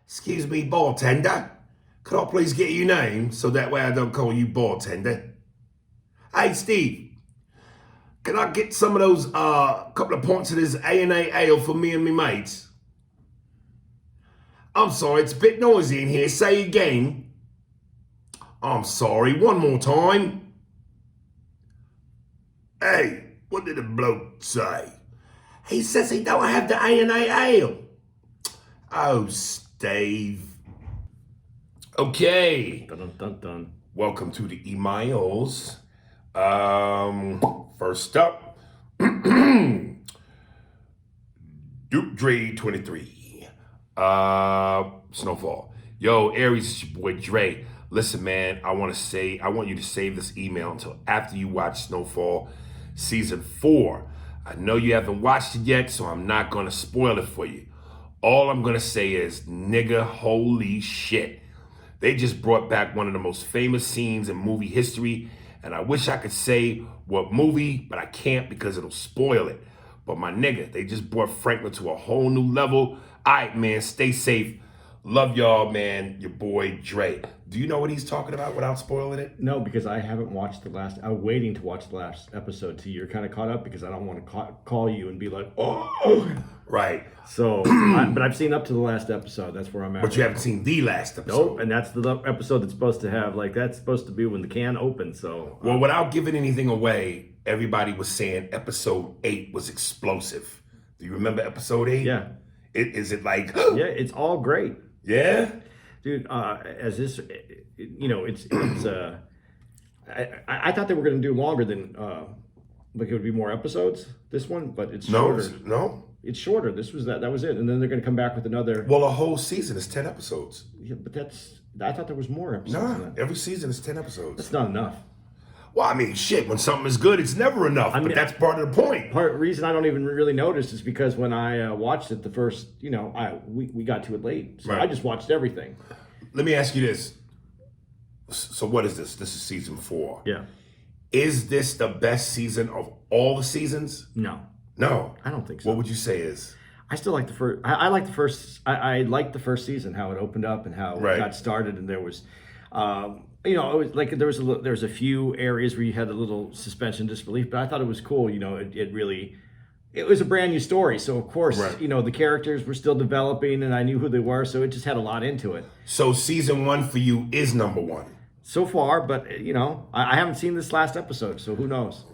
Excuse me, bartender. Could I please get your name so that way I don't call you bartender? Hey, Steve. Can I get some of those, couple of pints of this A&A ale for me and me mates? I'm sorry, it's a bit noisy in here. Say again. I'm sorry, one more time. Hey, what did the bloke say? He says he don't have the A&A ale. Oh, Steve. Okay. Dun, dun, dun, dun. Welcome to the emails. First up, Duke Dre 23. Snowfall. Yo, Aries, it's your boy Dre. Listen, man, I want you to save this email until after you watch Snowfall season 4. I know you haven't watched it yet, so I'm not gonna spoil it for you. All I'm gonna say is, nigga, holy shit. They just brought back one of the most famous scenes in movie history, and I wish I could say what movie, but I can't because it'll spoil it. But my nigga, they just brought Franklin to a whole new level. All right, man, stay safe. Love y'all, man. Your boy, Dre. Do you know what he's talking about without spoiling it? No, because I haven't watched the last. I'm waiting to watch the last episode. So you're kind of caught up because I don't want to call you and be like, oh. Right. So, but I've seen up to the last episode. That's where I'm at. But you haven't seen the last episode. Nope, and that's the episode that's supposed to have, like, that's supposed to be when the can opens. So, well, without giving anything away, everybody was saying episode 8 was explosive. Do you remember episode 8? Yeah. Is it like? Yeah, it's all great. Yeah. Dude, as this, it's I thought they were going to do longer than, like it would be more episodes, this one, but it's shorter. No. It's shorter. This was that was it. And then they're going to come back with another. Well, a whole season is 10 episodes. Yeah, but I thought there was more episodes Nah, than that. every season is 10 episodes. That's not enough. Well, I mean, shit, when something is good, it's never enough. But that's part of the point. Reason I don't even really notice is because when I watched it the first, we got to it late. So right. I just watched everything. Let me ask you this. So what is this? This is season 4. Yeah. Is this the best season of all the seasons? No. No. I don't think so. What would you say is? I still like the first. I like the first. I liked the first season, how it opened up and how it got started, and there was, it was like there was a few areas where you had a little suspension of disbelief, but I thought it was cool. It was a brand new story, so of course, the characters were still developing, and I knew who they were, so it just had a lot into it. So season 1 for you is number 1 so far, but I haven't seen this last episode, so who knows?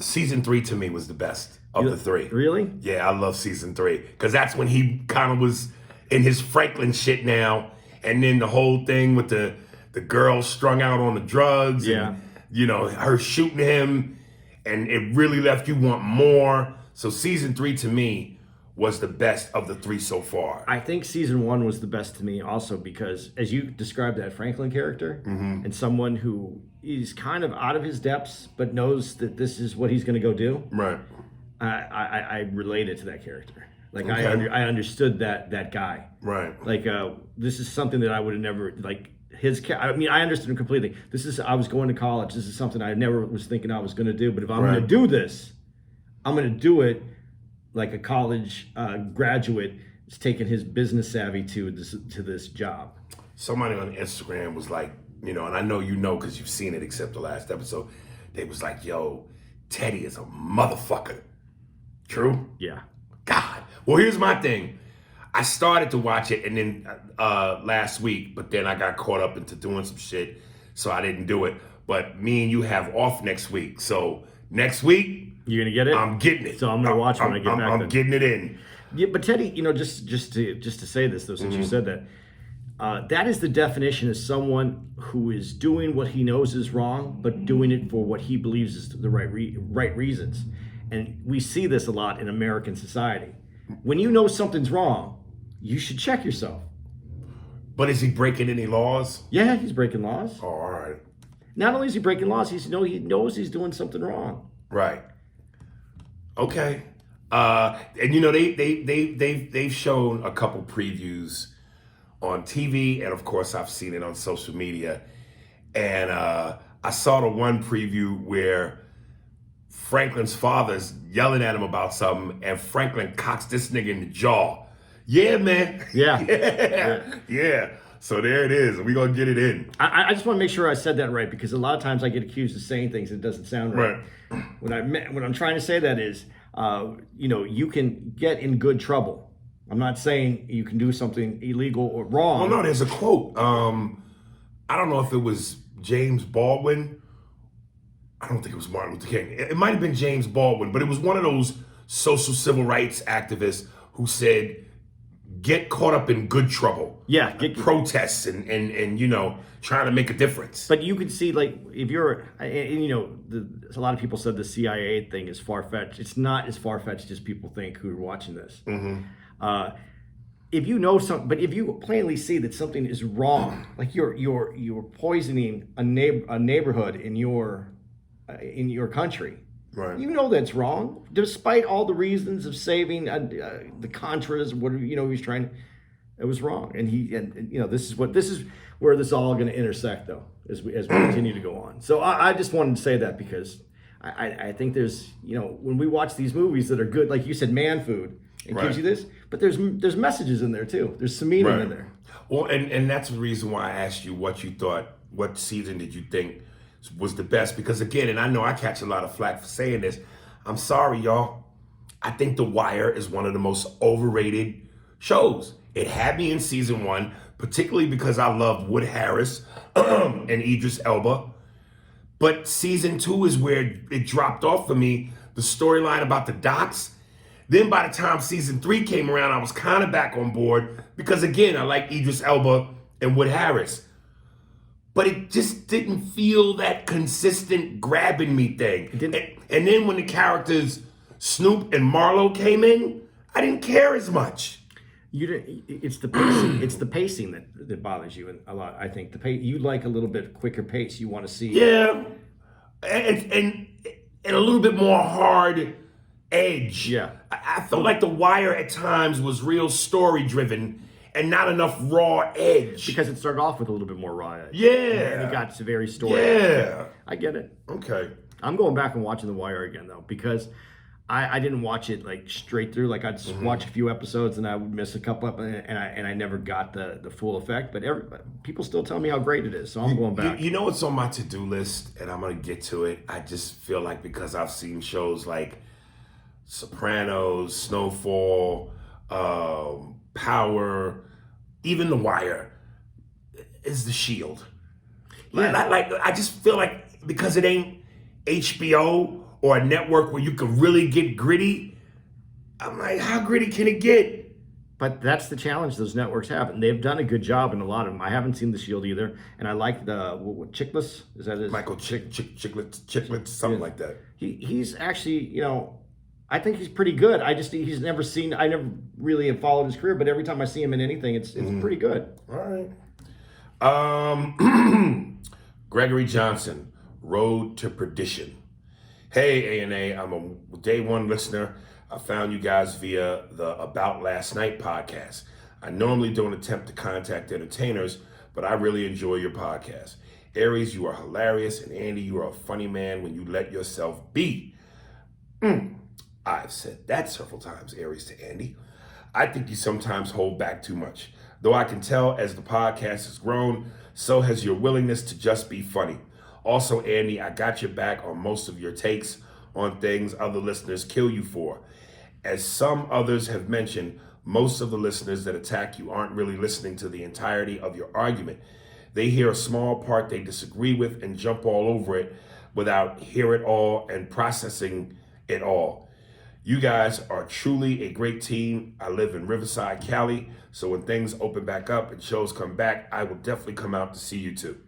Season 3 to me was the best of the 3. Really? Yeah, I love season 3 because that's when he kind of was in his Franklin shit now, and then the whole thing with the girl strung out on the drugs, and her shooting him, and it really left you want more. So season 3 to me was the best of the 3 so far. I think season 1 was the best to me also because, as you described that Franklin character, and someone who is kind of out of his depths but knows that this is what he's going to go do. Right. I related to that character. Like I understood that guy. Right. Like this is something that I would have never I understood him completely. I was going to college. This is something I never was thinking I was going to do. But if I'm going to do this, I'm going to do it like a college graduate is taking his business savvy to this job. Somebody on Instagram was like, and I know because you've seen it except the last episode, they was like, yo, Teddy is a motherfucker. True? Yeah. God. Well, here's my thing. I started to watch it and then last week, but then I got caught up into doing some shit, so I didn't do it. But me and you have off next week. So next week, you're gonna get it? I'm getting it. So I'm gonna watch when I get back. I'm getting it in. Yeah, but Teddy, just to say this though, since you said that, that is the definition of someone who is doing what he knows is wrong, but doing it for what he believes is the right reasons. And we see this a lot in American society. When you know something's wrong, you should check yourself. But is he breaking any laws? Yeah, he's breaking laws. Oh, all right. Not only is he breaking laws, he knows he's doing something wrong. Right. Okay. And they've shown a couple previews on TV, and of course I've seen it on social media. And I saw the one preview where Franklin's father's yelling at him about something, and Franklin cocks this nigga in the jaw. Yeah, man. Yeah. Yeah. So there it is. We're going to get it in. I just want to make sure I said that right, because a lot of times I get accused of saying things that doesn't sound right. What I'm trying to say that is, you can get in good trouble. I'm not saying you can do something illegal or wrong. Well, no, there's a quote. I don't know if it was James Baldwin. I don't think it was Martin Luther King. It might have been James Baldwin, but it was one of those social civil rights activists who said, get caught up in good trouble. Yeah. Protests and trying to make a difference. But you can see, like, if you're, a lot of people said the CIA thing is far-fetched. It's not as far-fetched as people think who are watching this. Mm-hmm. If you know something, but if you plainly see that something is wrong, like you're poisoning a neighborhood in your country, right? You know that's wrong, despite all the reasons of saving the Contras. What he's trying. It was wrong, and this is where this is all going to intersect, though, as we continue to go on. So I just wanted to say that, because I think there's when we watch these movies that are good, like you said, Man Food. It gives you this, but there's messages in there too. There's some meaning in there. Well, and that's the reason why I asked you what you thought. What season did you think was the best? Because again, and I know I catch a lot of flack for saying this. I'm sorry, y'all. I think The Wire is one of the most overrated shows. It had me in season 1, particularly because I loved Wood Harris and Idris Elba. But season 2 is where it dropped off for me. The storyline about the docs. Then by the time season 3 came around, I was kind of back on board because, again, I like Idris Elba and Wood Harris. But it just didn't feel that consistent grabbing me thing. And then when the characters Snoop and Marlo came in, I didn't care as much. It's the pacing. It's the pacing that bothers you a lot. I think you like a little bit quicker pace. You want to see. Yeah, and a little bit more hard edge. Yeah. I felt like The Wire at times was real story driven and not enough raw edge. Because it started off with a little bit more raw edge. Yeah. And it got to very story. Yeah. I get it. Okay. I'm going back and watching The Wire again, though, because I didn't watch it like straight through. Like I'd just watch a few episodes and I would miss a couple up, and I never got the full effect. But people still tell me how great it is, so I'm going back. You know what's on my to-do list, and I'm gonna get to it. I just feel like because I've seen shows like Sopranos, Snowfall, Power, even The Wire, is The Shield. Yeah. Like I just feel like because it ain't HBO or a network where you can really get gritty, I'm like, how gritty can it get? But that's the challenge those networks have, and they've done a good job in a lot of them. I haven't seen The Shield either, and I like the Chickless. Is that his? Michael Chicklets, something like that. He's actually, I think he's pretty good. I never really have followed his career, but every time I see him in anything, it's pretty good. All right. Gregory Johnson, Road to Perdition. Hey, A&A, I'm a day one listener. I found you guys via the About Last Night podcast. I normally don't attempt to contact entertainers, but I really enjoy your podcast. Aries, you are hilarious, and Andy, you are a funny man when you let yourself be. I've said that several times, Aries to Andy. I think you sometimes hold back too much. Though I can tell as the podcast has grown, so has your willingness to just be funny. Also, Andy, I got your back on most of your takes on things other listeners kill you for. As some others have mentioned, most of the listeners that attack you aren't really listening to the entirety of your argument. They hear a small part they disagree with and jump all over it without hear it all and processing it all. You guys are truly a great team. I live in Riverside, Cali, so when things open back up and shows come back, I will definitely come out to see you too.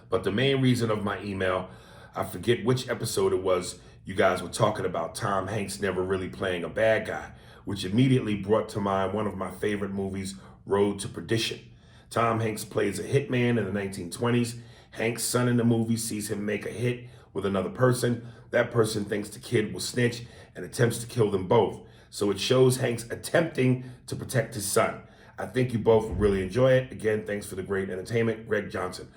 But the main reason of my email, I forget which episode it was, you guys were talking about Tom Hanks never really playing a bad guy, which immediately brought to mind one of my favorite movies, Road to Perdition. Tom Hanks plays a hitman in the 1920s. Hanks' son in the movie sees him make a hit with another person. That person thinks the kid will snitch and attempts to kill them both. So it shows Hanks attempting to protect his son. I think you both will really enjoy it. Again, thanks for the great entertainment, Greg Johnson.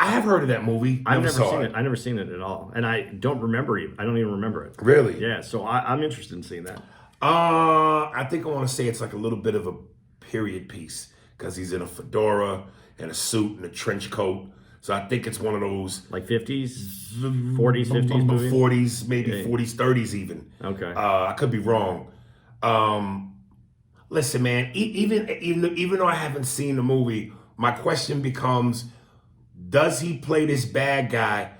I have heard of that movie. I've never seen it. I've never seen it at all, and I don't remember it. I don't even remember it. Really? Yeah. So I'm interested in seeing that. I think I want to say it's like a little bit of a period piece because he's in a fedora and a suit and a trench coat. So I think it's one of those like 50s, 40s, 50s movies? 40s, maybe 40s, 30s even. Okay. I could be wrong. Listen, man, even though I haven't seen the movie, my question becomes, does he play this bad guy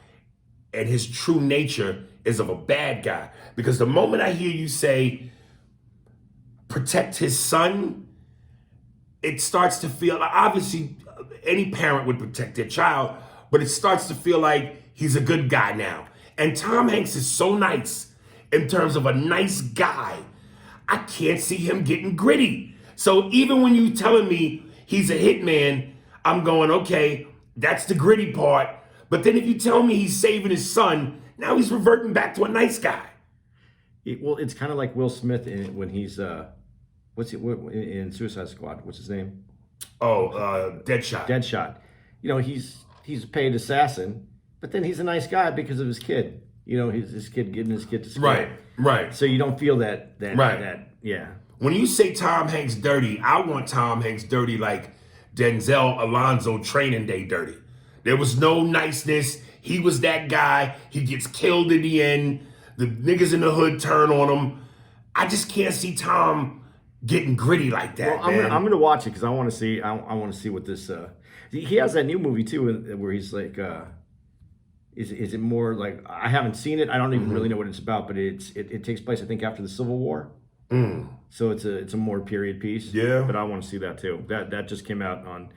and his true nature is of a bad guy? Because the moment I hear you say protect his son, it starts to feel, obviously any parent would protect their child, but it starts to feel like he's a good guy now. And Tom Hanks is so nice in terms of a nice guy. I can't see him getting gritty. So even when you telling me he's a hitman, I'm going, okay, that's the gritty part. But then if you tell me he's saving his son, now he's reverting back to a nice guy. Well, it's kind of like Will Smith when he's in Suicide Squad? What's his name? Deadshot. Deadshot. You know, he's a paid assassin, but then he's a nice guy because of his kid. You know, his kid getting his kid to school. Right. So you don't feel that. Yeah. When you say Tom Hanks dirty, I want Tom Hanks dirty like Denzel Alonzo Training Day dirty. There was no niceness. He was that guy. He gets killed in the end. The niggas in the hood turn on him. I just can't see Tom getting gritty like that. Well, I'm gonna watch it because I want to see. I want to see what this. He has that new movie too, where he's like. Is it more like, I haven't seen it. I don't even really know what it's about, but it takes place, I think, after the Civil War. So it's a more period piece. Yeah. But I want to see that too. That just came out on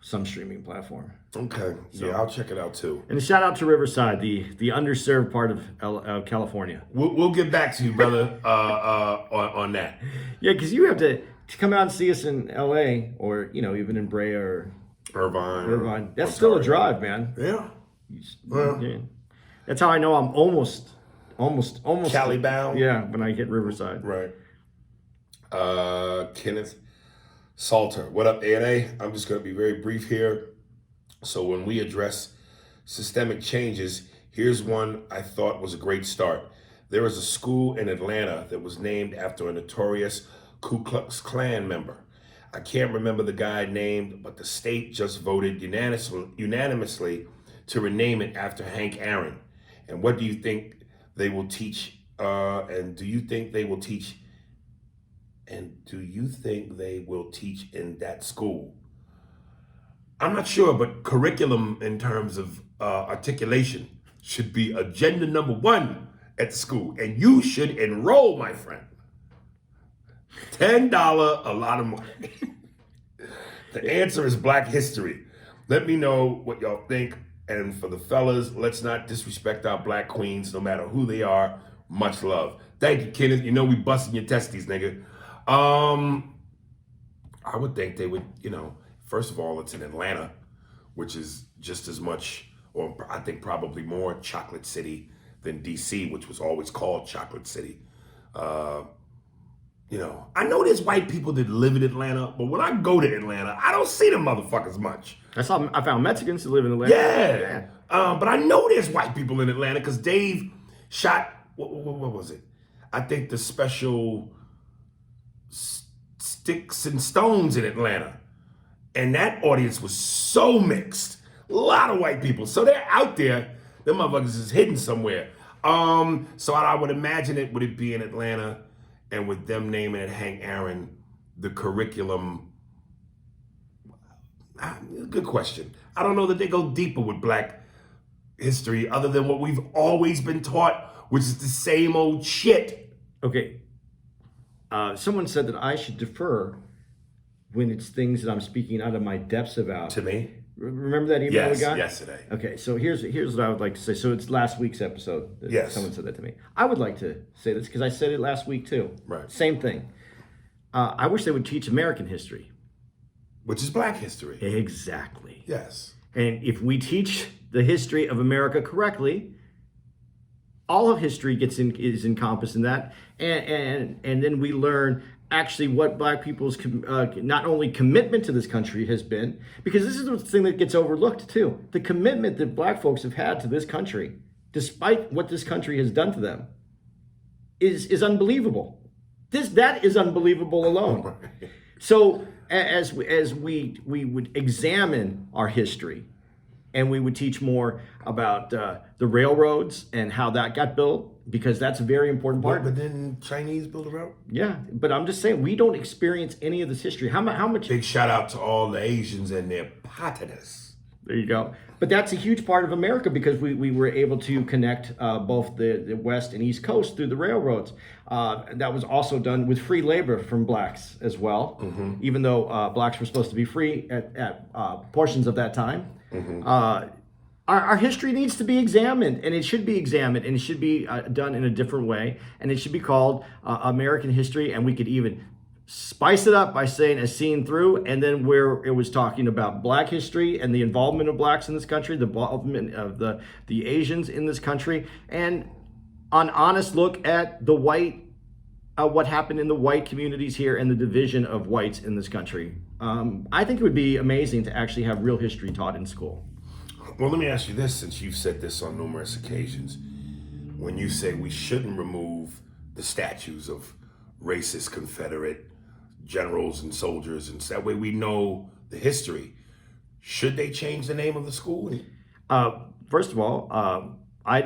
some streaming platform. Okay. So, yeah, I'll check it out too. And a shout out to Riverside, the underserved part of California. We'll get back to you, brother, on that. Yeah, because you have to come out and see us in LA or even in Brea or Irvine. That's still a drive, man. Yeah. Yeah. That's how I know I'm almost Cali bound. Yeah, when I hit Riverside. Right. Kenneth Salter. What up, A&A? I'm just going to be very brief here. So when we address systemic changes, here's one I thought was a great start. There was a school in Atlanta that was named after a notorious Ku Klux Klan member. I can't remember the guy named, but the state just voted unanimously to rename it after Hank Aaron. And what do you think they will teach? And do you think they will teach in that school? I'm not sure, but curriculum in terms of articulation should be agenda number 1 at the school. And you should enroll, my friend. $10, a lot of money. The answer is Black history. Let me know what y'all think. And for the fellas, let's not disrespect our Black queens, no matter who they are. Much love. Thank you, Kenneth. You know we busting your testes, nigga. I would think they would, first of all, it's in Atlanta, which is just as much, or I think probably more chocolate city than DC, which was always called Chocolate City. I know there's white people that live in Atlanta, but when I go to Atlanta, I don't see them motherfuckers much. I found Mexicans that live in Atlanta. Yeah. But I know there's white people in Atlanta because Dave shot, what was it? I think the special Sticks and Stones in Atlanta. And that audience was so mixed. A lot of white people. So they're out there. Them motherfuckers is hidden somewhere. So I would imagine would it be in Atlanta, and with them naming it Hank Aaron, the curriculum. Good question. I don't know that they go deeper with Black history other than what we've always been taught, which is the same old shit. Okay. Someone said that I should defer when it's things that I'm speaking out of my depths about. To me? Remember that email we got? Yesterday. Okay, so here's what I would like to say. So it's last week's episode. Yes. Someone said that to me. I would like to say this because I said it last week too. Right. Same thing. I wish they would teach American history. Which is Black history. Exactly. Yes. And if we teach the history of America correctly, all of history is encompassed in that, and then we learn actually what Black people's not only commitment to this country has been, because this is the thing that gets overlooked too. The commitment that Black folks have had to this country, despite what this country has done to them, is unbelievable. That is unbelievable alone. So as we would examine our history, and we would teach more about the railroads and how that got built, because that's a very important part. But didn't Chinese build a railroad? Yeah, but I'm just saying, we don't experience any of this history. How much? Big shout out to all the Asians and their patinas. There you go. But that's a huge part of America, because we were able to connect both the West and East Coast through the railroads. That was also done with free labor from blacks as well, even though blacks were supposed to be free at portions of that time. Our history needs to be examined, and it should be examined, and it should be done in a different way, and it should be called American history, and we could even spice it up by saying a scene through, and then where it was talking about black history and the involvement of blacks in this country, the involvement of the Asians in this country, and an honest look at the white, what happened in the white communities here and the division of whites in this country. I think it would be amazing to actually have real history taught in school. Well, let me ask you this, since you've said this on numerous occasions. When you say we shouldn't remove the statues of racist Confederate generals and soldiers, and so that way we know the history, should they change the name of the school? First of all, I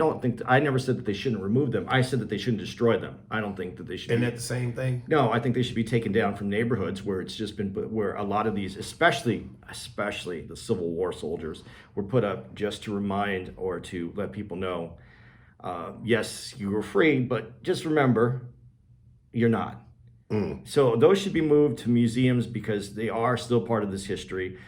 never said that they shouldn't remove them. I said that they shouldn't destroy them. I don't think that they should. Isn't that the same thing? No, I think they should be taken down from neighborhoods where it's just been, where a lot of these, especially the Civil War soldiers, were put up just to remind or to let people know, yes, you were free, but just remember, you're not. So those should be moved to museums, because they are still part of this history.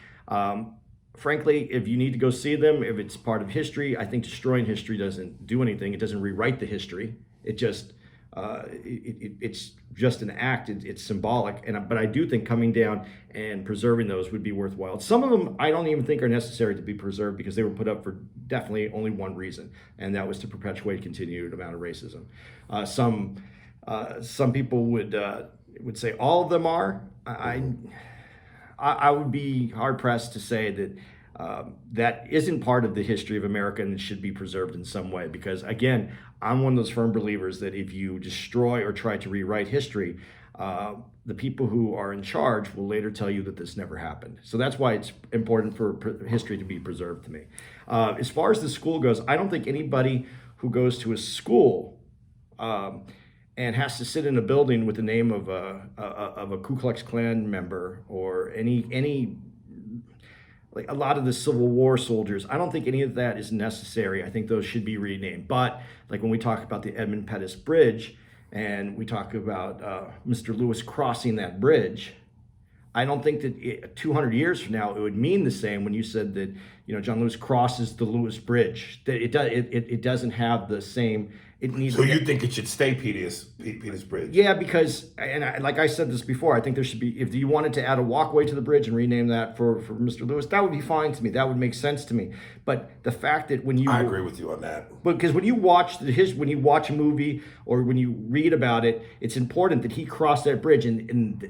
Frankly, if you need to go see them, if it's part of history, I think destroying history doesn't do anything. It doesn't rewrite the history. It just it's just an act. It's symbolic. But I do think coming down and preserving those would be worthwhile. Some of them I don't even think are necessary to be preserved, because they were put up for definitely only one reason, and that was to perpetuate continued amount of racism. Some people would say all of them are. I would be hard pressed to say that that isn't part of the history of America and it should be preserved in some way. Because again, I'm one of those firm believers that if you destroy or try to rewrite history, the people who are in charge will later tell you that this never happened. So that's why it's important for history to be preserved to me. As far as the school goes, I don't think anybody who goes to a school and has to sit in a building with the name of a Ku Klux Klan member or any like a lot of the Civil War soldiers, I don't think any of that is necessary. I think those should be renamed. But like when we talk about the Edmund Pettus Bridge and we talk about Mr. Lewis crossing that bridge, I don't think that 200 years from now it would mean the same when you said that, you know, John Lewis crosses the Lewis Bridge. That it doesn't have the same. It needs. So you think it should stay Peters Bridge? Yeah, because like I said this before, I think there should be, if you wanted to add a walkway to the bridge and rename that for Mr. Lewis, that would be fine to me. That would make sense to me. But the fact that I agree with you on that. Because when you watch a movie or when you read about it, it's important that he crossed that bridge and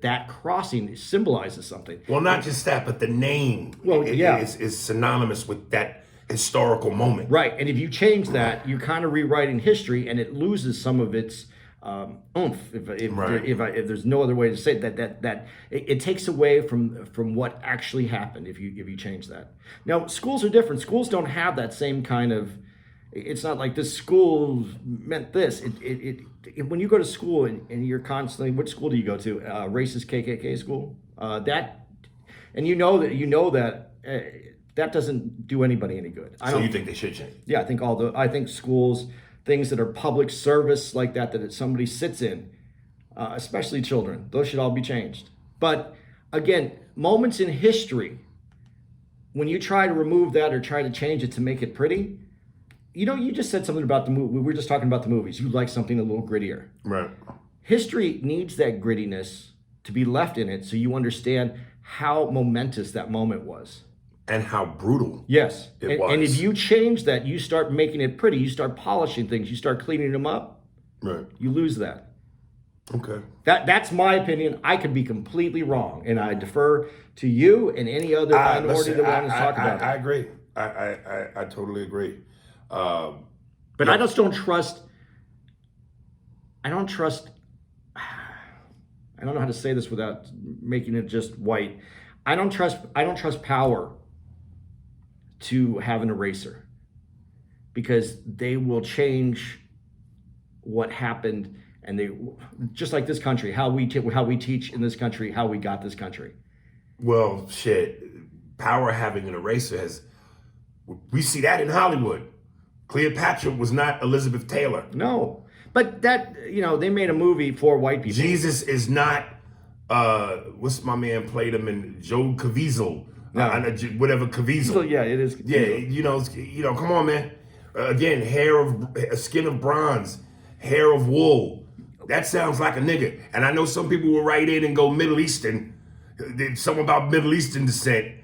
that crossing symbolizes something. Well, not just that, but the name. Is synonymous with that historical moment. Right, and if you change that, you're kind of rewriting history, and it loses some of its oomph. If there's no other way to say it, that it takes away from what actually happened if you change that. Now, schools are different. Schools don't have that same kind of. It's not like this school meant this. When you go to school and you're constantly, which school do you go to? Racist KKK school. And you know that. That doesn't do anybody any good. So you think they should change? Yeah, I think schools, things that are public service like that somebody sits in, especially children, those should all be changed. But again, moments in history, when you try to remove that or try to change it to make it pretty, you just said something about the movie. We were just talking about the movies. You like something a little grittier. Right. History needs that grittiness to be left in it so you understand how momentous that moment was. And how brutal. Yes. It was. And if you change that, you start making it pretty, you start polishing things, you start cleaning them up, right? You lose that. Okay. That's my opinion. I could be completely wrong, and I defer to you and any other minority that wants to talk about it. I agree. I totally agree. But I just don't trust. I don't trust. I don't know how to say this without making it just white. I don't trust power to have an eraser, because they will change what happened, and they, just like this country, how we teach in this country, how we got this country. Well, shit, power having an eraser we see that in Hollywood. Cleopatra was not Elizabeth Taylor. No, but that, they made a movie for white people. Jesus is not, what's my man played him in, Joe Caviezel. No. Whatever Caviezel. So, yeah, it is. Yeah, come on, man. Again, skin of bronze, hair of wool. That sounds like a nigga. And I know some people will write in and go Middle Eastern. Something about Middle Eastern descent.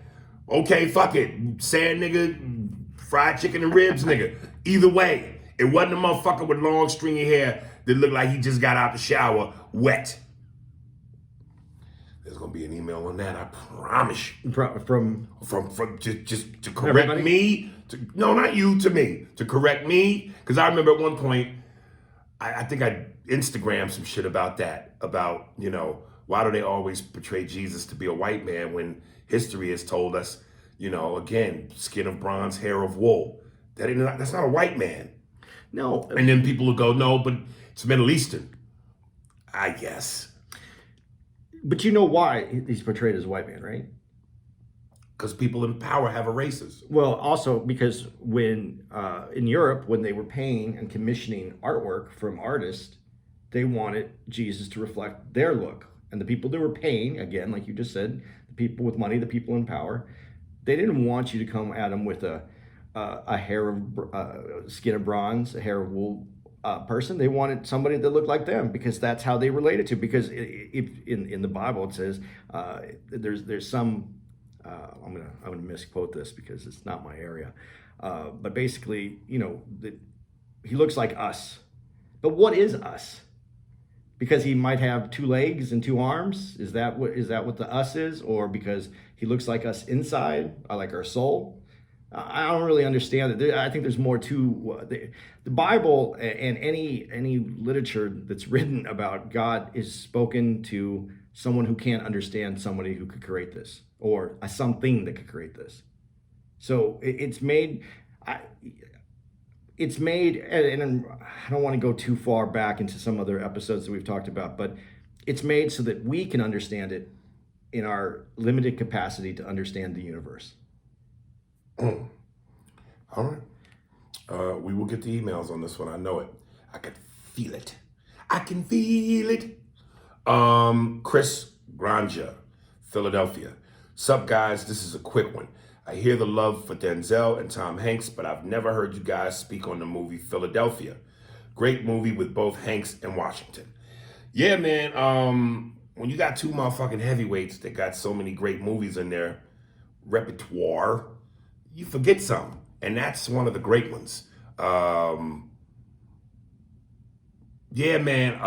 Okay, fuck it. Sand nigga, fried chicken and ribs nigga. Either way, it wasn't a motherfucker with long stringy hair that looked like he just got out the shower wet. There's gonna be an email on that, I promise you. From just to correct everybody? Me. No, not you, to me. To correct me. Because I remember at one point, I think I Instagrammed some shit about that. About, why do they always portray Jesus to be a white man when history has told us, again, skin of bronze, hair of wool. That's not a white man. No. And then people will go, no, but it's Middle Eastern. I guess. But you know why he's portrayed as a white man, right? Because people in power have erasers. Well, also because when in Europe, when they were paying and commissioning artwork from artists, they wanted Jesus to reflect their look. And the people that were paying, again, like you just said, the people with money, the people in power, they didn't want you to come at them with a hair of skin of bronze, a hair of wool person. They wanted somebody that looked like them, because that's how they related to. Because if in the Bible it says there's some I'm gonna misquote this because it's not my area, but basically, that he looks like us. But what is us? Because he might have 2 legs and 2 arms. Is that what the us is? Or because he looks like us inside, like our soul? I don't really understand it. I think there's more to the Bible, and any literature that's written about God is spoken to someone who can't understand somebody who could create this, or something that could create this. So it's made, and I don't want to go too far back into some other episodes that we've talked about, but it's made so that we can understand it in our limited capacity to understand the universe. All right. We will get the emails on this one. I know it. I can feel it. I can feel it. Chris Granja, Philadelphia. Sup, guys? This is a quick one. I hear the love for Denzel and Tom Hanks, but I've never heard you guys speak on the movie Philadelphia. Great movie with both Hanks and Washington. Yeah, man. When you got 2 motherfucking heavyweights that got so many great movies in their repertoire, you forget some, and that's one of the great ones. Yeah, man,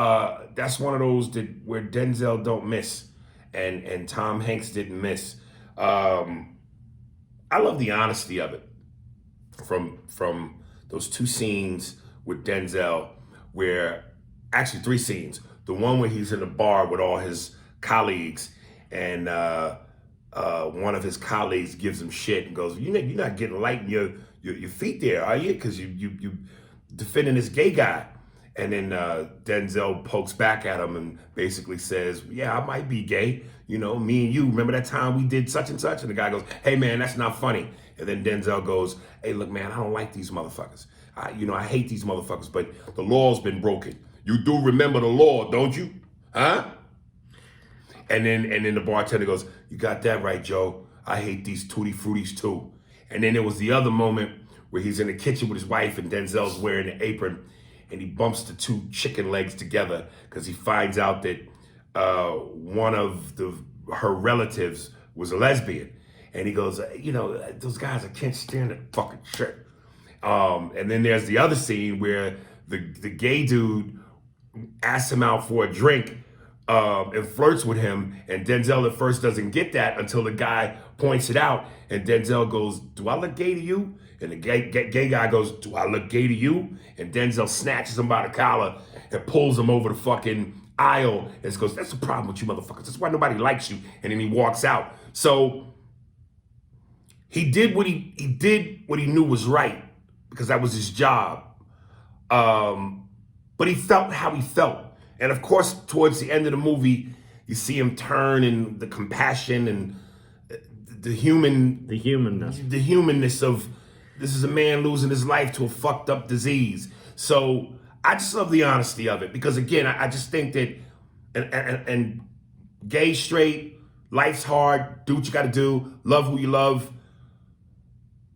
that's one of those where Denzel don't miss, and Tom Hanks didn't miss. I love the honesty of it from those 2 scenes with Denzel, where actually 3 scenes. The one where he's in the bar with all his colleagues, and one of his colleagues gives him shit and goes, "You're not getting light in your feet there, are you? Because you defending this gay guy." And then Denzel pokes back at him and basically says, "Yeah, I might be gay. Me and you, remember that time we did such and such?" And the guy goes, "Hey, man, that's not funny." And then Denzel goes, "Hey, look, man, I don't like these motherfuckers. I hate these motherfuckers, but the law's been broken. You do remember the law, don't you? Huh?" And then the bartender goes, "You got that right, Joe. I hate these tutti fruities too." And then there was the other moment where he's in the kitchen with his wife and Denzel's wearing an apron, and he bumps the 2 chicken legs together because he finds out that one of her relatives was a lesbian. And he goes, "Those guys, I can't stand that fucking shit." And then there's the other scene where the gay dude asks him out for a drink and flirts with him, and Denzel at first doesn't get that until the guy points it out, and Denzel goes, "Do I look gay to you?" And the gay guy goes, "Do I look gay to you?" And Denzel snatches him by the collar and pulls him over the fucking aisle and goes, "That's the problem with you motherfuckers. That's why nobody likes you." And then he walks out. So he did what he knew was right because that was his job. But he felt how he felt. And of course, towards the end of the movie, you see him turn and the compassion and the humanness of this is a man losing his life to a fucked up disease. So I just love the honesty of it because again, I just think that and gay, straight, life's hard. Do what you got to do. Love who you love.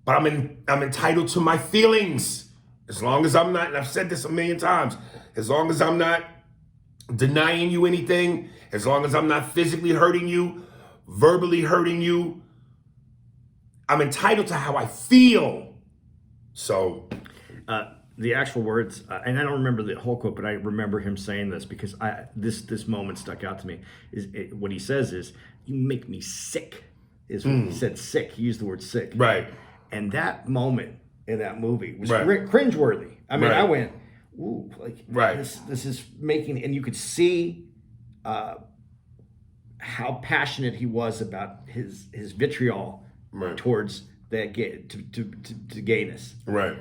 But I'm entitled to my feelings as long as I'm not. And I've said this a million times. As long as I'm not denying you anything, as long as I'm not physically hurting you, verbally hurting you, I'm entitled to how I feel. So, the actual words, and I don't remember the whole quote, but I remember him saying this because this moment stuck out to me. What he says is, "You make me sick." Is what he said. Sick. He used the word sick. Right. And that moment in that movie was cringeworthy. I mean, I went, "Ooh, like this is making," and you could see how passionate he was about his vitriol towards that gay to gayness. Right.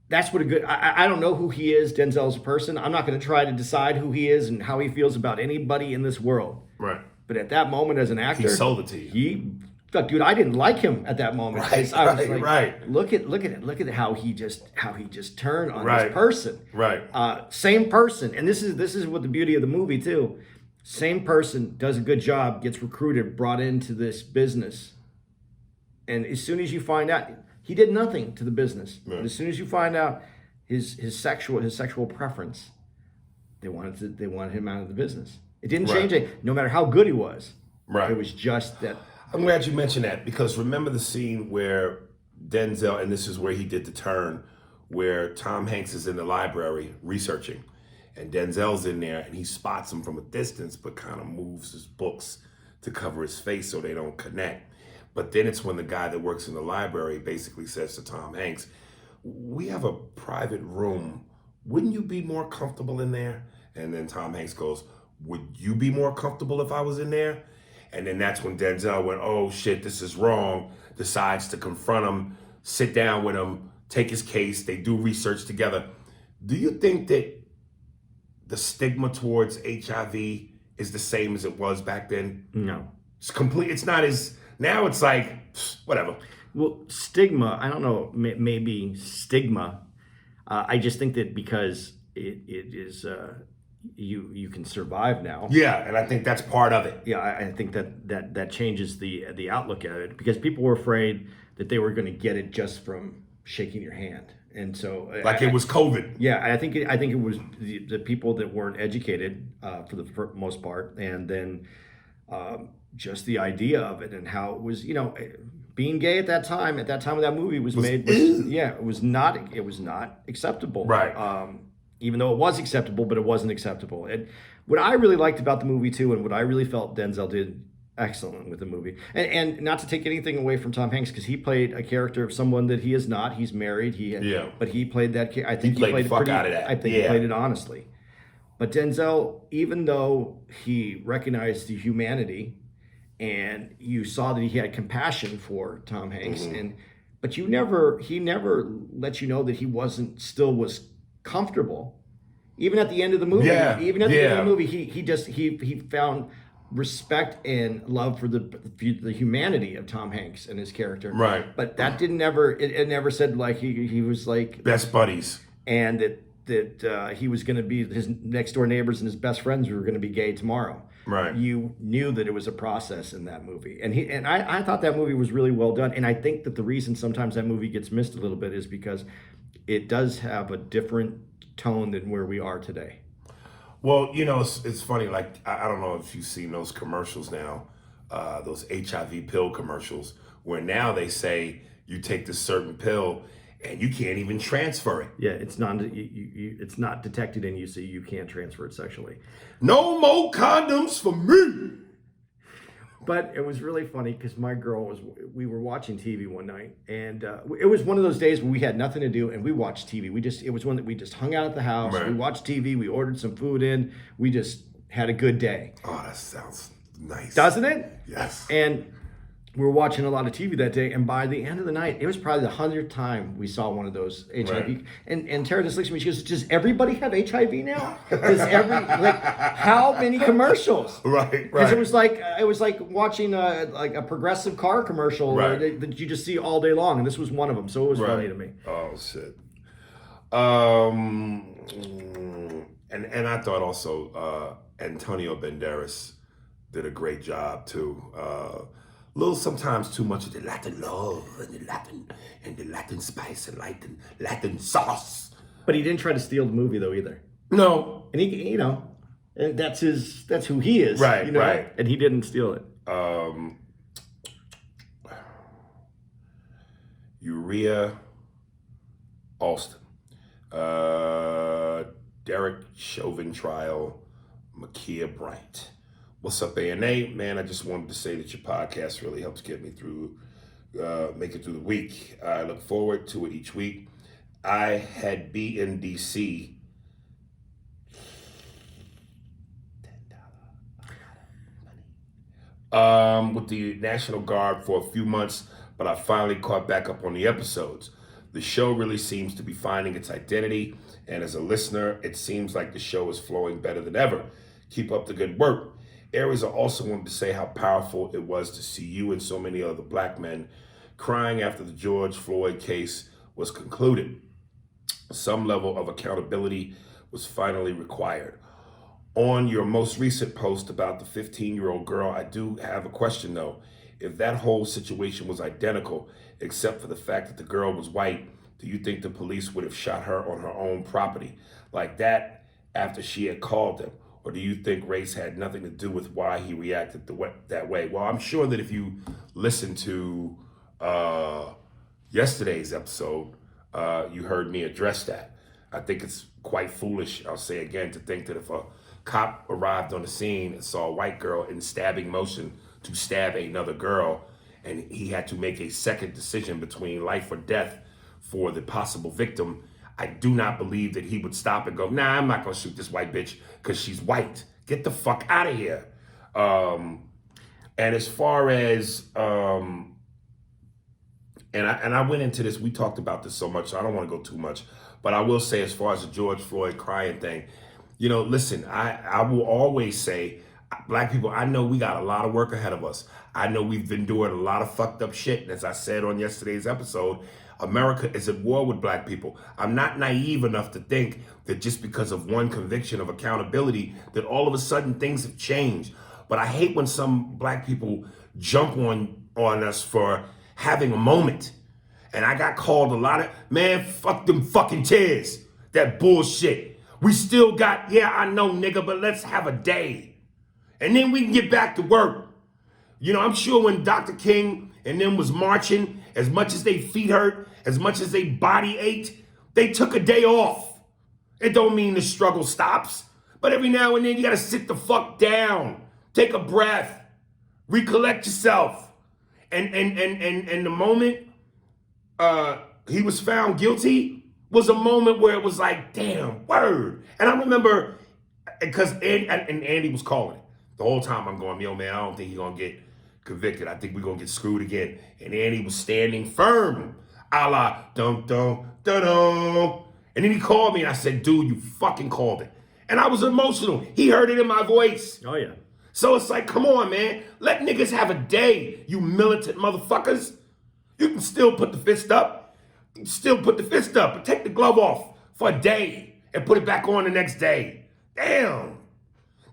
That's what a good. I don't know who he is, Denzel as a person. I'm not going to try to decide who he is and how he feels about anybody in this world. Right. But at that moment, as an actor, he sold it to you. Dude, I didn't like him at that moment. Right. I was like, right. Look at how he just turned on this person. Right. Same person, and this is what the beauty of the movie too. Same person does a good job, gets recruited, brought into this business, and as soon as you find out. He did nothing to the business. Right. But as soon as you find out his sexual preference, they wanted him out of the business. It didn't change it, no matter how good he was. Right. It was just that. I'm glad you mentioned that because remember the scene where Denzel, and this is where he did the turn, where Tom Hanks is in the library researching, and Denzel's in there, and he spots him from a distance, but kind of moves his books to cover his face so they don't connect. But then it's when the guy that works in the library basically says to Tom Hanks, "We have a private room. Wouldn't you be more comfortable in there?" And then Tom Hanks goes, "Would you be more comfortable if I was in there?" And then that's when Denzel went, "Oh shit, this is wrong," decides to confront him, sit down with him, take his case. They do research together. Do you think that the stigma towards HIV is the same as it was back then? No. It's not as... Now it's like, whatever. Well, stigma, I don't know, maybe stigma. I just think that because it is, you can survive now. Yeah, and I think that's part of it. Yeah, I think that changes the outlook at it because people were afraid that they were going to get it just from shaking your hand. And so, it was COVID. Yeah, I think it was the people that weren't educated for the most part, and then just the idea of it and how it was, being gay at that time of that movie it was not acceptable. Right. Even though it was acceptable, but it wasn't acceptable. And what I really liked about the movie too, and what I really felt Denzel did excellent with the movie, and not to take anything away from Tom Hanks because he played a character of someone that he is not. He's married. But he played that. I think he played the fuck out of that. I think he played it honestly. But Denzel, even though he recognized the humanity. And you saw that he had compassion for Tom Hanks, but he never let you know that he was comfortable. Even at the end of the movie, he found respect and love for the humanity of Tom Hanks and his character. Right. But that it never said like he was like best buddies, and that he was going to be his next door neighbors and his best friends were going to be gay tomorrow. Right. You knew that it was a process in that movie. And I thought that movie was really well done. And I think that the reason sometimes that movie gets missed a little bit is because it does have a different tone than where we are today. Well, it's funny. Like, I don't know if you've seen those commercials now, those HIV pill commercials, where now they say you take this certain pill and you can't even transfer it. Yeah, it's not detected in you, so you can't transfer it sexually. No more condoms for me. But it was really funny because we were watching TV one night, and it was one of those days where we had nothing to do and we watched TV. It was one that we just hung out at the house. Right. We watched TV. We ordered some food in. We just had a good day. Oh, that sounds nice. Doesn't it? Yes. And we were watching a lot of TV that day, and by the end of the night, it was probably the 100th time we saw one of those HIV. Right. And Tara just looks at me. She goes, "Does everybody have HIV now? How many commercials?" Right. Because it was like watching a progressive car commercial that you just see all day long, and this was one of them. So it was funny to me. Oh shit. And I thought also Antonio Banderas did a great job too. Little sometimes too much of the Latin love and the Latin spice and Latin sauce. But he didn't try to steal the movie though either. No. And he, that's who he is. Right, right. And he didn't steal it. Urea Alston. Derek Chauvin trial. Makia Bryant. What's up, A&A? Man, I just wanted to say that your podcast really helps get me through, make it through the week. I look forward to it each week. I had BNDC. With the National Guard for a few months, but I finally caught back up on the episodes. The show really seems to be finding its identity, and as a listener, it seems like the show is flowing better than ever. Keep up the good work. Aries, I also wanted to say how powerful it was to see you and so many other black men crying after the George Floyd case was concluded. Some level of accountability was finally required. On your most recent post about the 15-year-old girl, I do have a question though. If that whole situation was identical, except for the fact that the girl was white, do you think the police would have shot her on her own property like that after she had called them? Or do you think race had nothing to do with why he reacted that way? Well, I'm sure that if you listen to yesterday's episode, you heard me address that. I think it's quite foolish, I'll say again, to think that if a cop arrived on the scene and saw a white girl in stabbing motion to stab another girl, and he had to make a second decision between life or death for the possible victim, I do not believe that he would stop and go, nah, I'm not gonna shoot this white bitch because she's white. Get the fuck out of here. And as far as, and I went into this, we talked about this so much, so I don't wanna go too much, but I will say as far as the George Floyd crying thing, listen, I will always say, black people, I know we got a lot of work ahead of us. I know we've been doing a lot of fucked up shit. And as I said on yesterday's episode, America is at war with black people. I'm not naive enough to think that just because of one conviction of accountability, that all of a sudden things have changed. But I hate when some black people jump on us for having a moment. And I got called a lot of, man, fuck them fucking tears. That bullshit. We still got, yeah, I know, nigga, but let's have a day. And then we can get back to work. I'm sure when Dr. King and them was marching, as much as they feet hurt, as much as they body ached, they took a day off. It don't mean the struggle stops, but every now and then you gotta sit the fuck down, take a breath, recollect yourself. And the moment he was found guilty was a moment where it was like, damn, word. And I remember, because Andy was calling it. The whole time I'm going, yo, man, I don't think he's gonna get convicted. I think we're gonna get screwed again. And Andy was standing firm, a la dum dum dum dum. And then he called me and I said, dude, you fucking called it. And I was emotional. He heard it in my voice. Oh yeah. So it's like, come on, man. Let niggas have a day, you militant motherfuckers. You can still put the fist up. You can still put the fist up, but take the glove off for a day and put it back on the next day. Damn.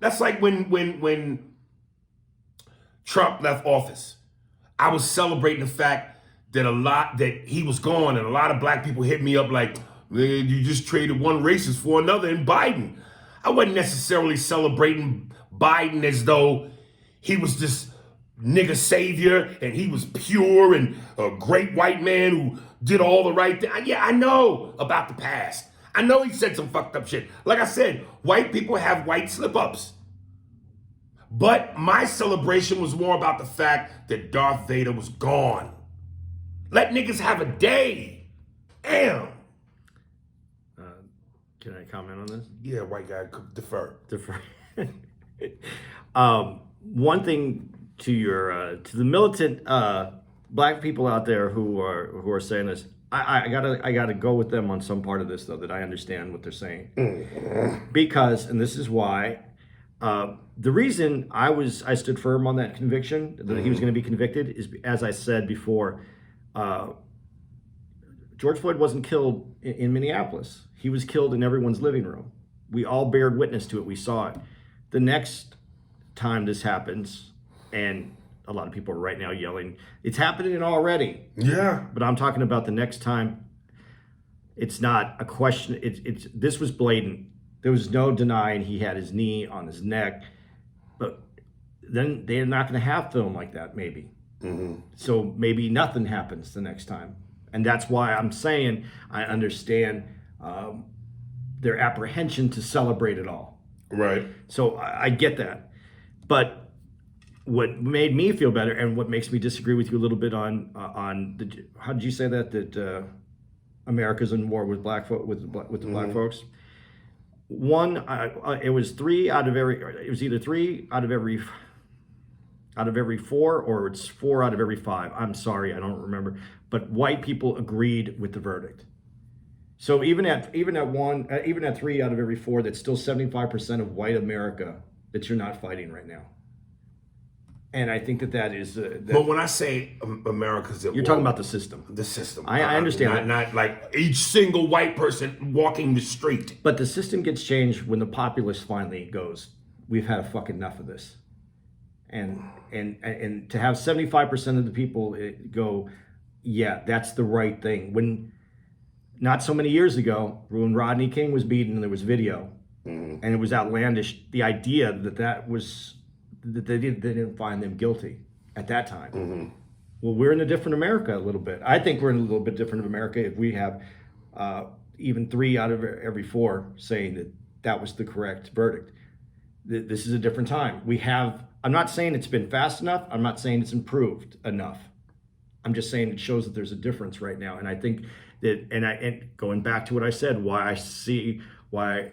That's like when Trump left office. I was celebrating the fact that he was gone, and a lot of black people hit me up like, man, you just traded one racist for another in Biden. I wasn't necessarily celebrating Biden as though he was this nigga savior and he was pure and a great white man who did all the right thing. Yeah, I know about the past. I know he said some fucked up shit. Like I said, white people have white slip-ups. But my celebration was more about the fact that Darth Vader was gone. Let niggas have a day. Damn. Can I comment on this? Yeah, white guy, defer. One thing to the militant black people out there who are saying this, I gotta go with them on some part of this though, that I understand what they're saying. Because, and this is why, the reason I stood firm on that conviction that he was going to be convicted is, as I said before, George Floyd wasn't killed in Minneapolis. He was killed in everyone's living room. We all bared witness to it. We saw it. The next time this happens, and a lot of people are right now yelling, it's happening already. Yeah. But I'm talking about the next time. It's not a question. This was blatant. There was no denying he had his knee on his neck. But then they're not going to have film like that, maybe. Mm-hmm. So maybe nothing happens the next time. And that's why I'm saying I understand their apprehension to celebrate it all. Right. So I get that. But what made me feel better, and what makes me disagree with you a little bit on how did you say that America's in war with black with the black folks? One, it was either 3 out of every 4, or it's 4 out of every 5. I'm sorry, I don't remember. But white people agreed with the verdict. So even at 3 out of every 4, that's still 75% of white America that you're not fighting right now. And I think that is. But when I say America's at war, you're talking about the system. The system. I understand. Not like each single white person walking the street. But the system gets changed when the populace finally goes, we've had fucking enough of this. And to have 75% of the people go, yeah, that's the right thing. When not so many years ago, when Rodney King was beaten and there was video, and it was outlandish, the idea that they didn't find them guilty at that time. Well, we're in a different America a little bit. I think we're in a little bit different America if we have even 3 out of every 4 saying that was the correct verdict. This is a different time. I'm not saying it's been fast enough. I'm not saying it's improved enough. I'm just saying it shows that there's a difference right now. And I think that, and going back to what I said, why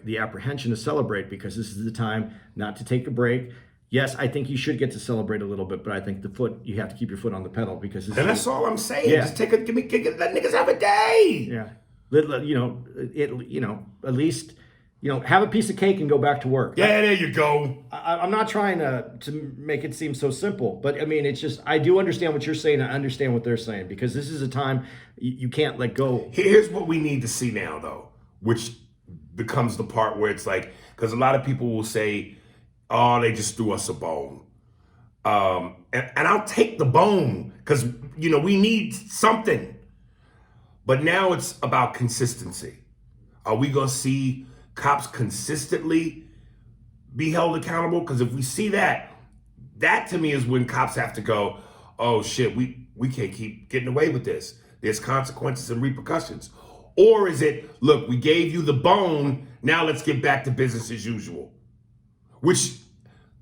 the apprehension to celebrate, because this is the time not to take a break. Yes, I think you should get to celebrate a little bit, but I think you have to keep your foot on the pedal, because that's all I'm saying. Yeah. Just let niggas have a day. Yeah. At least, have a piece of cake and go back to work. Yeah, there you go. I'm not trying to make it seem so simple, but I mean, it's just, I do understand what you're saying. I understand what they're saying, because this is a time you can't let go. Here's what we need to see now, though, which becomes the part where it's like, because a lot of people will say, oh, they just threw us a bone. And I'll take the bone, because, we need something. But now it's about consistency. Are we going to see cops consistently be held accountable? Because if we see that to me is when cops have to go, oh shit, we can't keep getting away with this. There's consequences and repercussions. Or is it, look, we gave you the bone, now let's get back to business as usual? Which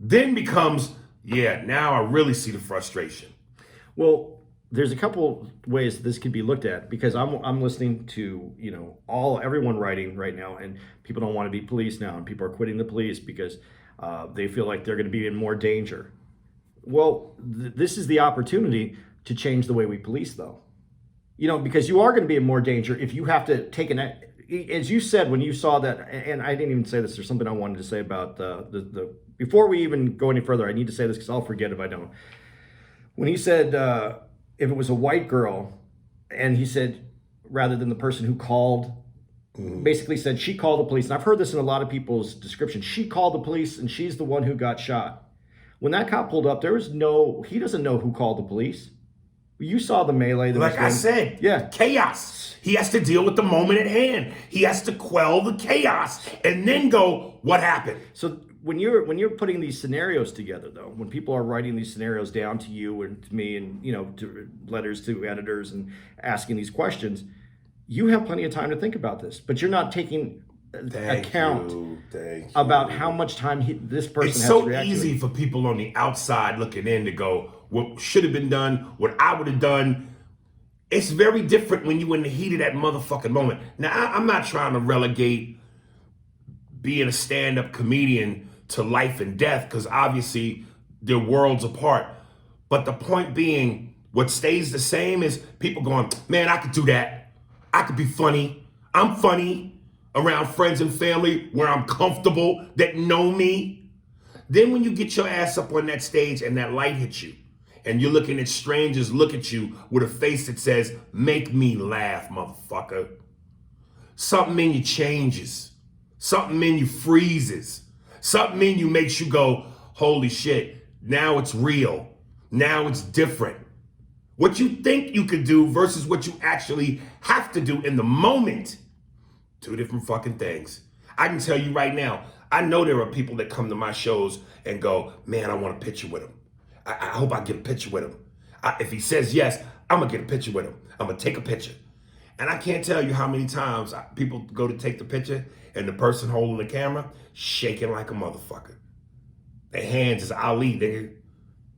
then becomes, now I really see the frustration. Well, there's a couple ways this could be looked at, because I'm listening to everyone writing right now, and people don't want to be police now, and people are quitting the police because they feel like they're going to be in more danger. Well, this is the opportunity to change the way we police, though. Because you are going to be in more danger if you have to take as you said when you saw that, and I didn't even say this. There's something I wanted to say about the before we even go any further. I need to say this because I'll forget if I don't. When he said if it was a white girl, and he said rather than the person who called, basically said she called the police. And I've heard this in a lot of people's descriptions. She called the police, and she's the one who got shot. When that cop pulled up, he doesn't know who called the police. You saw the melee. Like I said, chaos. He has to deal with the moment at hand. He has to quell the chaos and then go, what happened? So when you're putting these scenarios together, though, when people are writing these scenarios down to you and to me, and to letters to editors and asking these questions, you have plenty of time to think about this. But you're not taking account Thank you. about how much time this person it's has so to react easy to it. for people on the outside looking in to go, what should have been done, what I would have done. It's very different when you're in the heat of that motherfucking moment. Now, I'm not trying to relegate being a stand-up comedian to life and death, because obviously they're worlds apart. But the point being, what stays the same is people going, man, I could do that. I could be funny. I'm funny around friends and family where I'm comfortable, that know me. Then when you get your ass up on that stage and that light hits you, and you're looking at strangers look at you with a face that says, make me laugh, motherfucker. Something in you changes. Something in you freezes. Something in you makes you go, holy shit, now it's real. Now it's different. What you think you could do versus what you actually have to do in the moment, two different fucking things. I can tell you right now, I know there are people that come to my shows and go, man, I want a picture with him. I hope I get a picture with him. If he says yes, I'm gonna get a picture with him. I'm gonna take a picture. And I can't tell you how many times people go to take the picture and the person holding the camera shaking like a motherfucker. Their hands is Ali,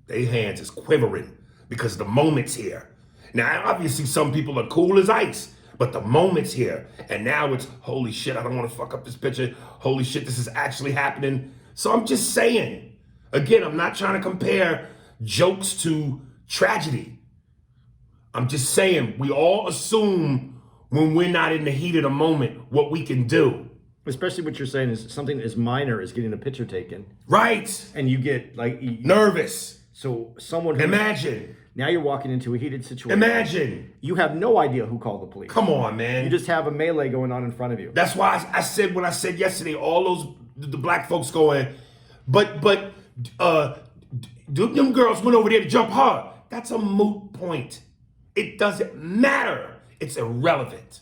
their hands is quivering because the moment's here. Now, obviously some people are cool as ice, but the moment's here. And now it's, holy shit, I don't wanna fuck up this picture. Holy shit, this is actually happening. So I'm just saying, again, I'm not trying to compare jokes to tragedy. I'm just saying, we all assume when we're not in the heat of the moment what we can do. Especially what you're saying is something as minor as getting a picture taken. Right. And you get nervous. So someone who... Imagine. Now you're walking into a heated situation. Imagine. You have no idea who called the police. Come on, man. You just have a melee going on in front of you. That's why I said when I said yesterday, all those, the black folks going, but them girls went over there to jump hard. That's a moot point. It doesn't matter. It's irrelevant.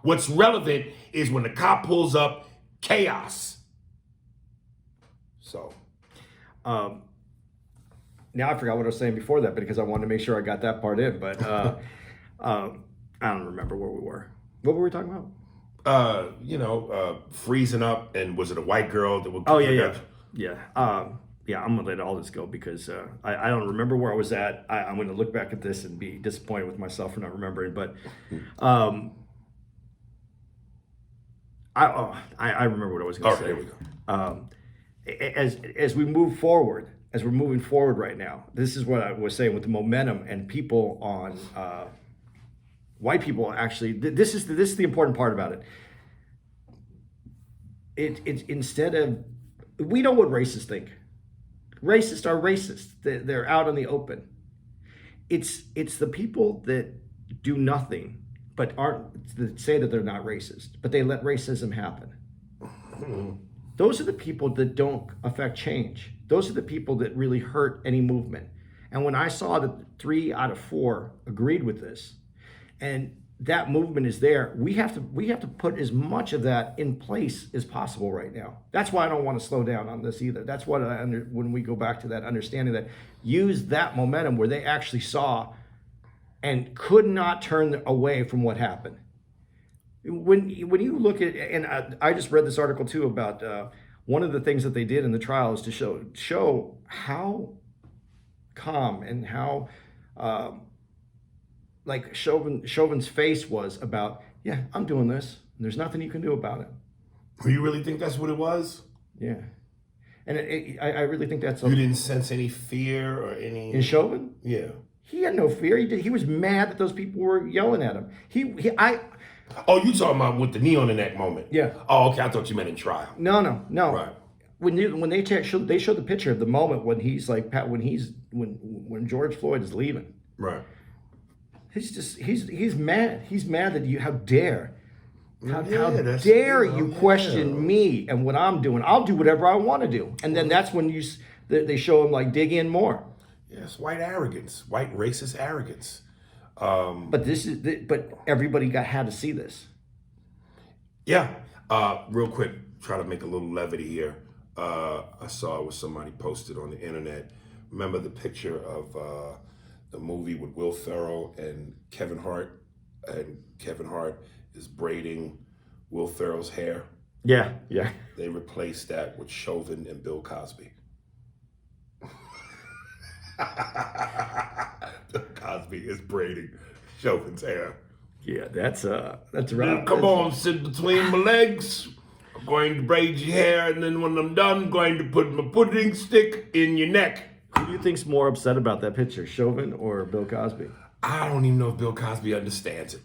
What's relevant is when the cop pulls up, chaos. So. Now I forgot what I was saying before that because I wanted to make sure I got that part in. But I don't remember where we were. What were we talking about? Freezing up, and was it a white girl that would? Oh yeah. I'm gonna let all this go because I don't remember where I was at. I'm gonna look back at this and be disappointed with myself for not remembering. But I remember what I was gonna say. Here we go. As we move forward, as we're moving forward right now, this is what I was saying with the momentum and people on white people. Actually, this is the important part about it. It's instead of, we know what racists think. Racists are racist. They're out in the open. It's the people that do nothing but that say that they're not racist, but they let racism happen. Those are the people that don't affect change. Those are the people that really hurt any movement. And when I saw that 3 out of 4 agreed with this, and that movement is there, we have to put as much of that in place as possible right now. That's why I don't want to slow down on this either. That's what when we go back to that understanding that use that momentum where they actually saw and could not turn away from what happened. When you look at, and I just read this article too about one of the things that they did in the trial is to show how calm and how like Chauvin's face was about, yeah, I'm doing this. And there's nothing you can do about it. You really think that's what it was? Yeah. And I really think that's... You didn't sense any fear or any... In Chauvin? Yeah. He had no fear. He was mad that those people were yelling at him. Oh, you talking about with the knee on the neck moment? Yeah. Oh, okay. I thought you meant in trial. No. Right. When they show the picture of the moment when he's like when George Floyd is leaving. Right. He's mad. He's mad that how dare you question me and what I'm doing? I'll do whatever I want to do. And then that's when they show him like dig in more. Yes, white arrogance, white racist arrogance. But everybody had to see this. Yeah. Real quick, try to make a little levity here. I saw what somebody posted on the internet. Remember the picture of the movie with Will Ferrell and Kevin Hart? And Kevin Hart is braiding Will Ferrell's hair. Yeah, yeah. They replaced that with Chauvin and Bill Cosby. Bill Cosby is braiding Chauvin's hair. Yeah, that's right. Come on, sit between my legs. I'm going to braid your hair, and then when I'm done, I'm going to put my pudding stick in your neck. Who do you think's more upset about that picture, Chauvin or Bill Cosby? I don't even know if Bill Cosby understands it.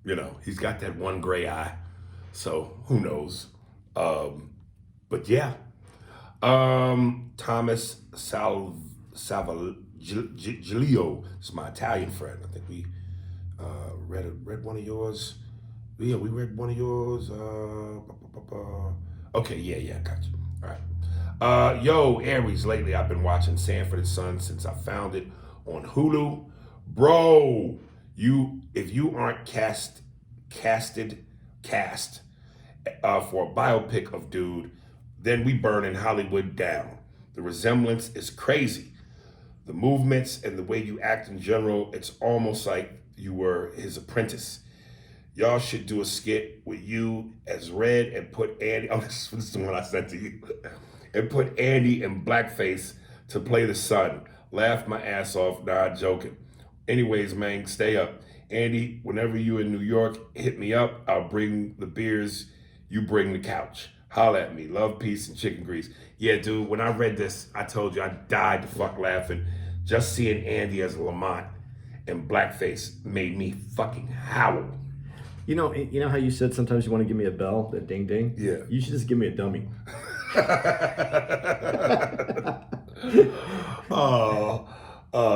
You know, he's got that one gray eye, so who knows? But yeah, Thomas Salvaglio is my Italian friend. I think we read one of yours. Yeah, we read one of yours. Okay, yeah, got you. All right. Yo, Aries, lately I've been watching Sanford and Son since I found it on Hulu. Bro, if you aren't cast for a biopic of dude, then we burning Hollywood down. The resemblance is crazy. The movements and the way you act in general, it's almost like you were his apprentice. Y'all should do a skit with you as Red and put Andy, this is the one I sent to you, and put Andy in blackface to play the son. Laughed my ass off, nah, joking. Anyways, man, stay up. Andy, whenever you in New York, hit me up. I'll bring the beers, you bring the couch. Holla at me. Love, peace, and chicken grease. Yeah, dude, when I read this, I told you I died to fuck laughing. Just seeing Andy as Lamont in blackface made me fucking howl. You know how you said sometimes you want to give me a bell, that ding ding? Yeah. You should just give me a dummy.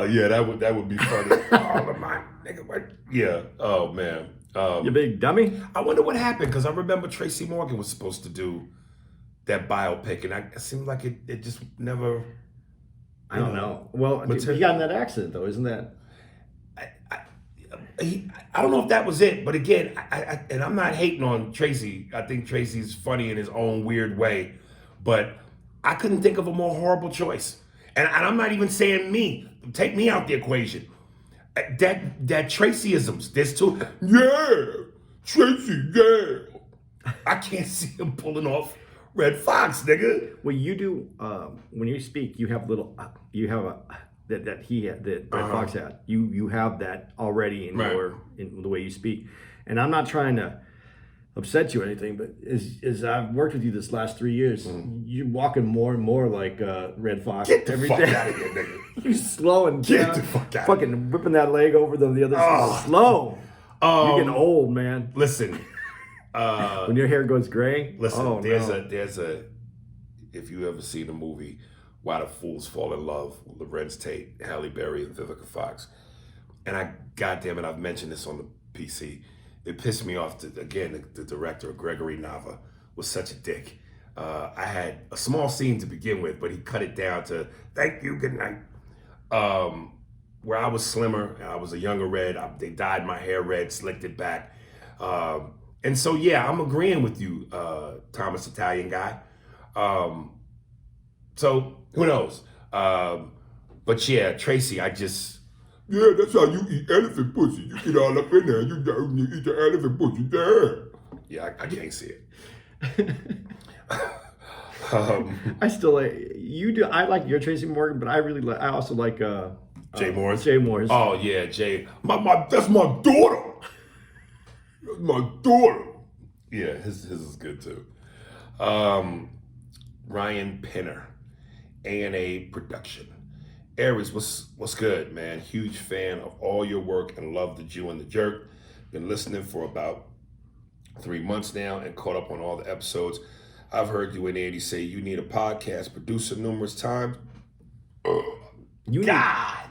Yeah, that would be funny. Lamont, nigga, what? Yeah. Oh man. You big dummy? I wonder what happened, because I remember Tracy Morgan was supposed to do that biopic, and it seemed like it just never. I don't know. Well, he got in that accident, though, isn't that? I don't know if that was it, but again, and I'm not hating on Tracy. I think Tracy's funny in his own weird way, but I couldn't think of a more horrible choice. And I'm not even saying me. Take me out the equation. That Tracyisms. There's two. Yeah, Tracy. Yeah. I can't see him pulling off Red Fox, nigga. Well, you do. When you speak, you have little. You have a that Red Fox had. You have that already in in the way you speak. And I'm not trying to upset you or anything, but as I've worked with you this last 3 years, you're walking more and more like Red Fox. Get the fuck out of here, nigga. You're slow and get the fuck out. Fucking whipping that leg over the other side. Slow. You're getting old, man. Listen. When your hair goes gray. Listen, there's a if you ever seen the movie Why the Fools Fall in Love with Lorenz Tate, Halle Berry, and Vivica Fox. And I've mentioned this on the PC. It pissed me off the director, Gregory Nava, was such a dick. I had a small scene to begin with, but he cut it down to, thank you, good night. Where I was slimmer, and I was a younger Red. They dyed my hair red, slicked it back. And so, yeah, I'm agreeing with you, Thomas Italian guy. So, who knows? But yeah, Tracy, yeah, that's how you eat elephant pussy. You get all up in there, you eat the elephant pussy there. Yeah, I can't see it. I still like you do. I like your Tracy Morgan, but I also like Jay Morris. Jay Morris. Oh yeah, Jay. That's my daughter. That's my daughter. Yeah, his is good too. Ryan Pinner, A&A Production. Aries, what's good, man? Huge fan of all your work and love the Jew and the Jerk. Been listening for about 3 months now and caught up on all the episodes. I've heard you and Andy say you need a podcast producer numerous times. God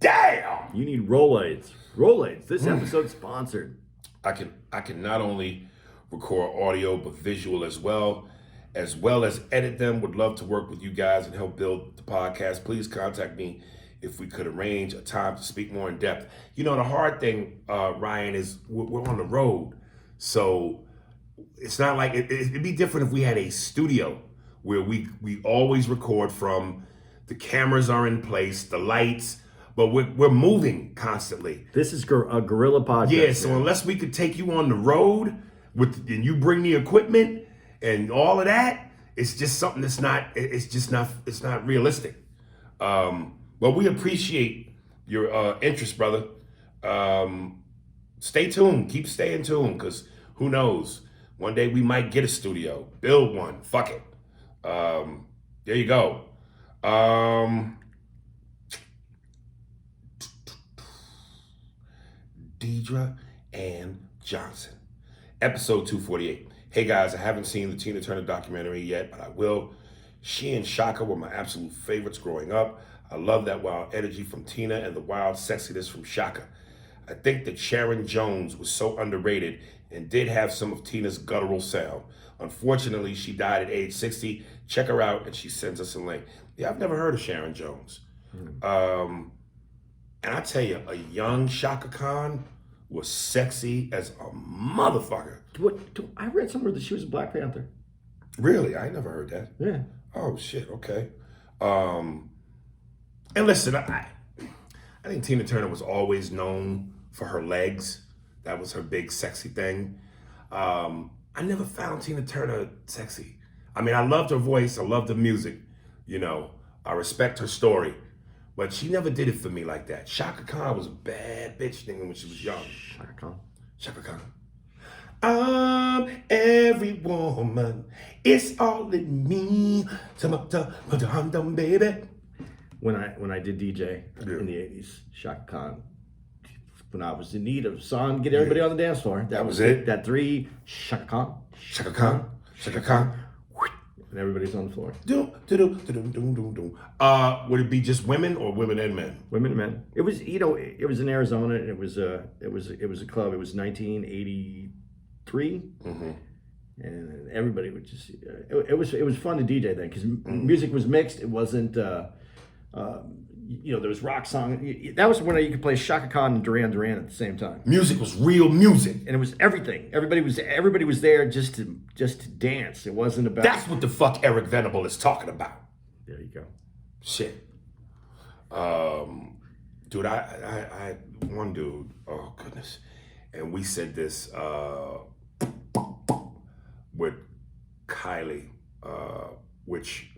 damn! You need Rolaids. Rolaids. This episode's sponsored. I can not only record audio but visual as well as edit them. Would love to work with you guys and help build the podcast. Please contact me if we could arrange a time to speak more in depth. You know, the hard thing, Ryan, is we're on the road. So it's not like, it'd be different if we had a studio where we always record from, the cameras are in place, the lights, but we're moving constantly. This is a guerrilla podcast. Yeah, so unless we could take you on the road and you bring the equipment, and all of that. It's just something that's not. It's not realistic. Well, we appreciate your interest, brother. Stay tuned. Keep staying tuned, because who knows? One day we might get a studio, build one. Fuck it. There you go. Deidre and Johnson, episode 248. Hey guys, I haven't seen the Tina Turner documentary yet, but I will. She and Shaka were my absolute favorites growing up. I love that wild energy from Tina and the wild sexiness from Shaka. I think that Sharon Jones was so underrated and did have some of Tina's guttural sound. Unfortunately, she died at age 60. Check her out, and she sends us a link. Yeah, I've never heard of Sharon Jones. And I tell you, a young Shaka Khan was sexy as a motherfucker. I read somewhere that she was a Black Panther. Really? I never heard that. Yeah. Oh, shit, okay. And listen, I think Tina Turner was always known for her legs. That was her big sexy thing. I never found Tina Turner sexy. I mean, I loved her voice. I loved the music. You know, I respect her story. But she never did it for me like that. Shaka Khan was a bad bitch nigga when she was young. Shaka Khan. I'm every woman. It's all in me. Baby. When I did DJ in the 80s, Shaka Khan, when I was in need of a song, get everybody on the dance floor. That was it. That three, Shaka Khan. Shaka Khan. Shaka Khan. And everybody's on the floor. Would it be just women or women and men? Women and men. It was, it was in Arizona, and it was a club. It was 1983, and everybody would just. It was fun to DJ then, because music was mixed. It wasn't. There was rock song. That was when you could play Shaka Khan and Duran Duran at the same time. Music was real music, and it was everything. Everybody was there just to dance. It wasn't about. That's what the fuck Eric Venable is talking about. There you go. Shit, dude. I one dude. Oh goodness, and we said this with Kylie, which.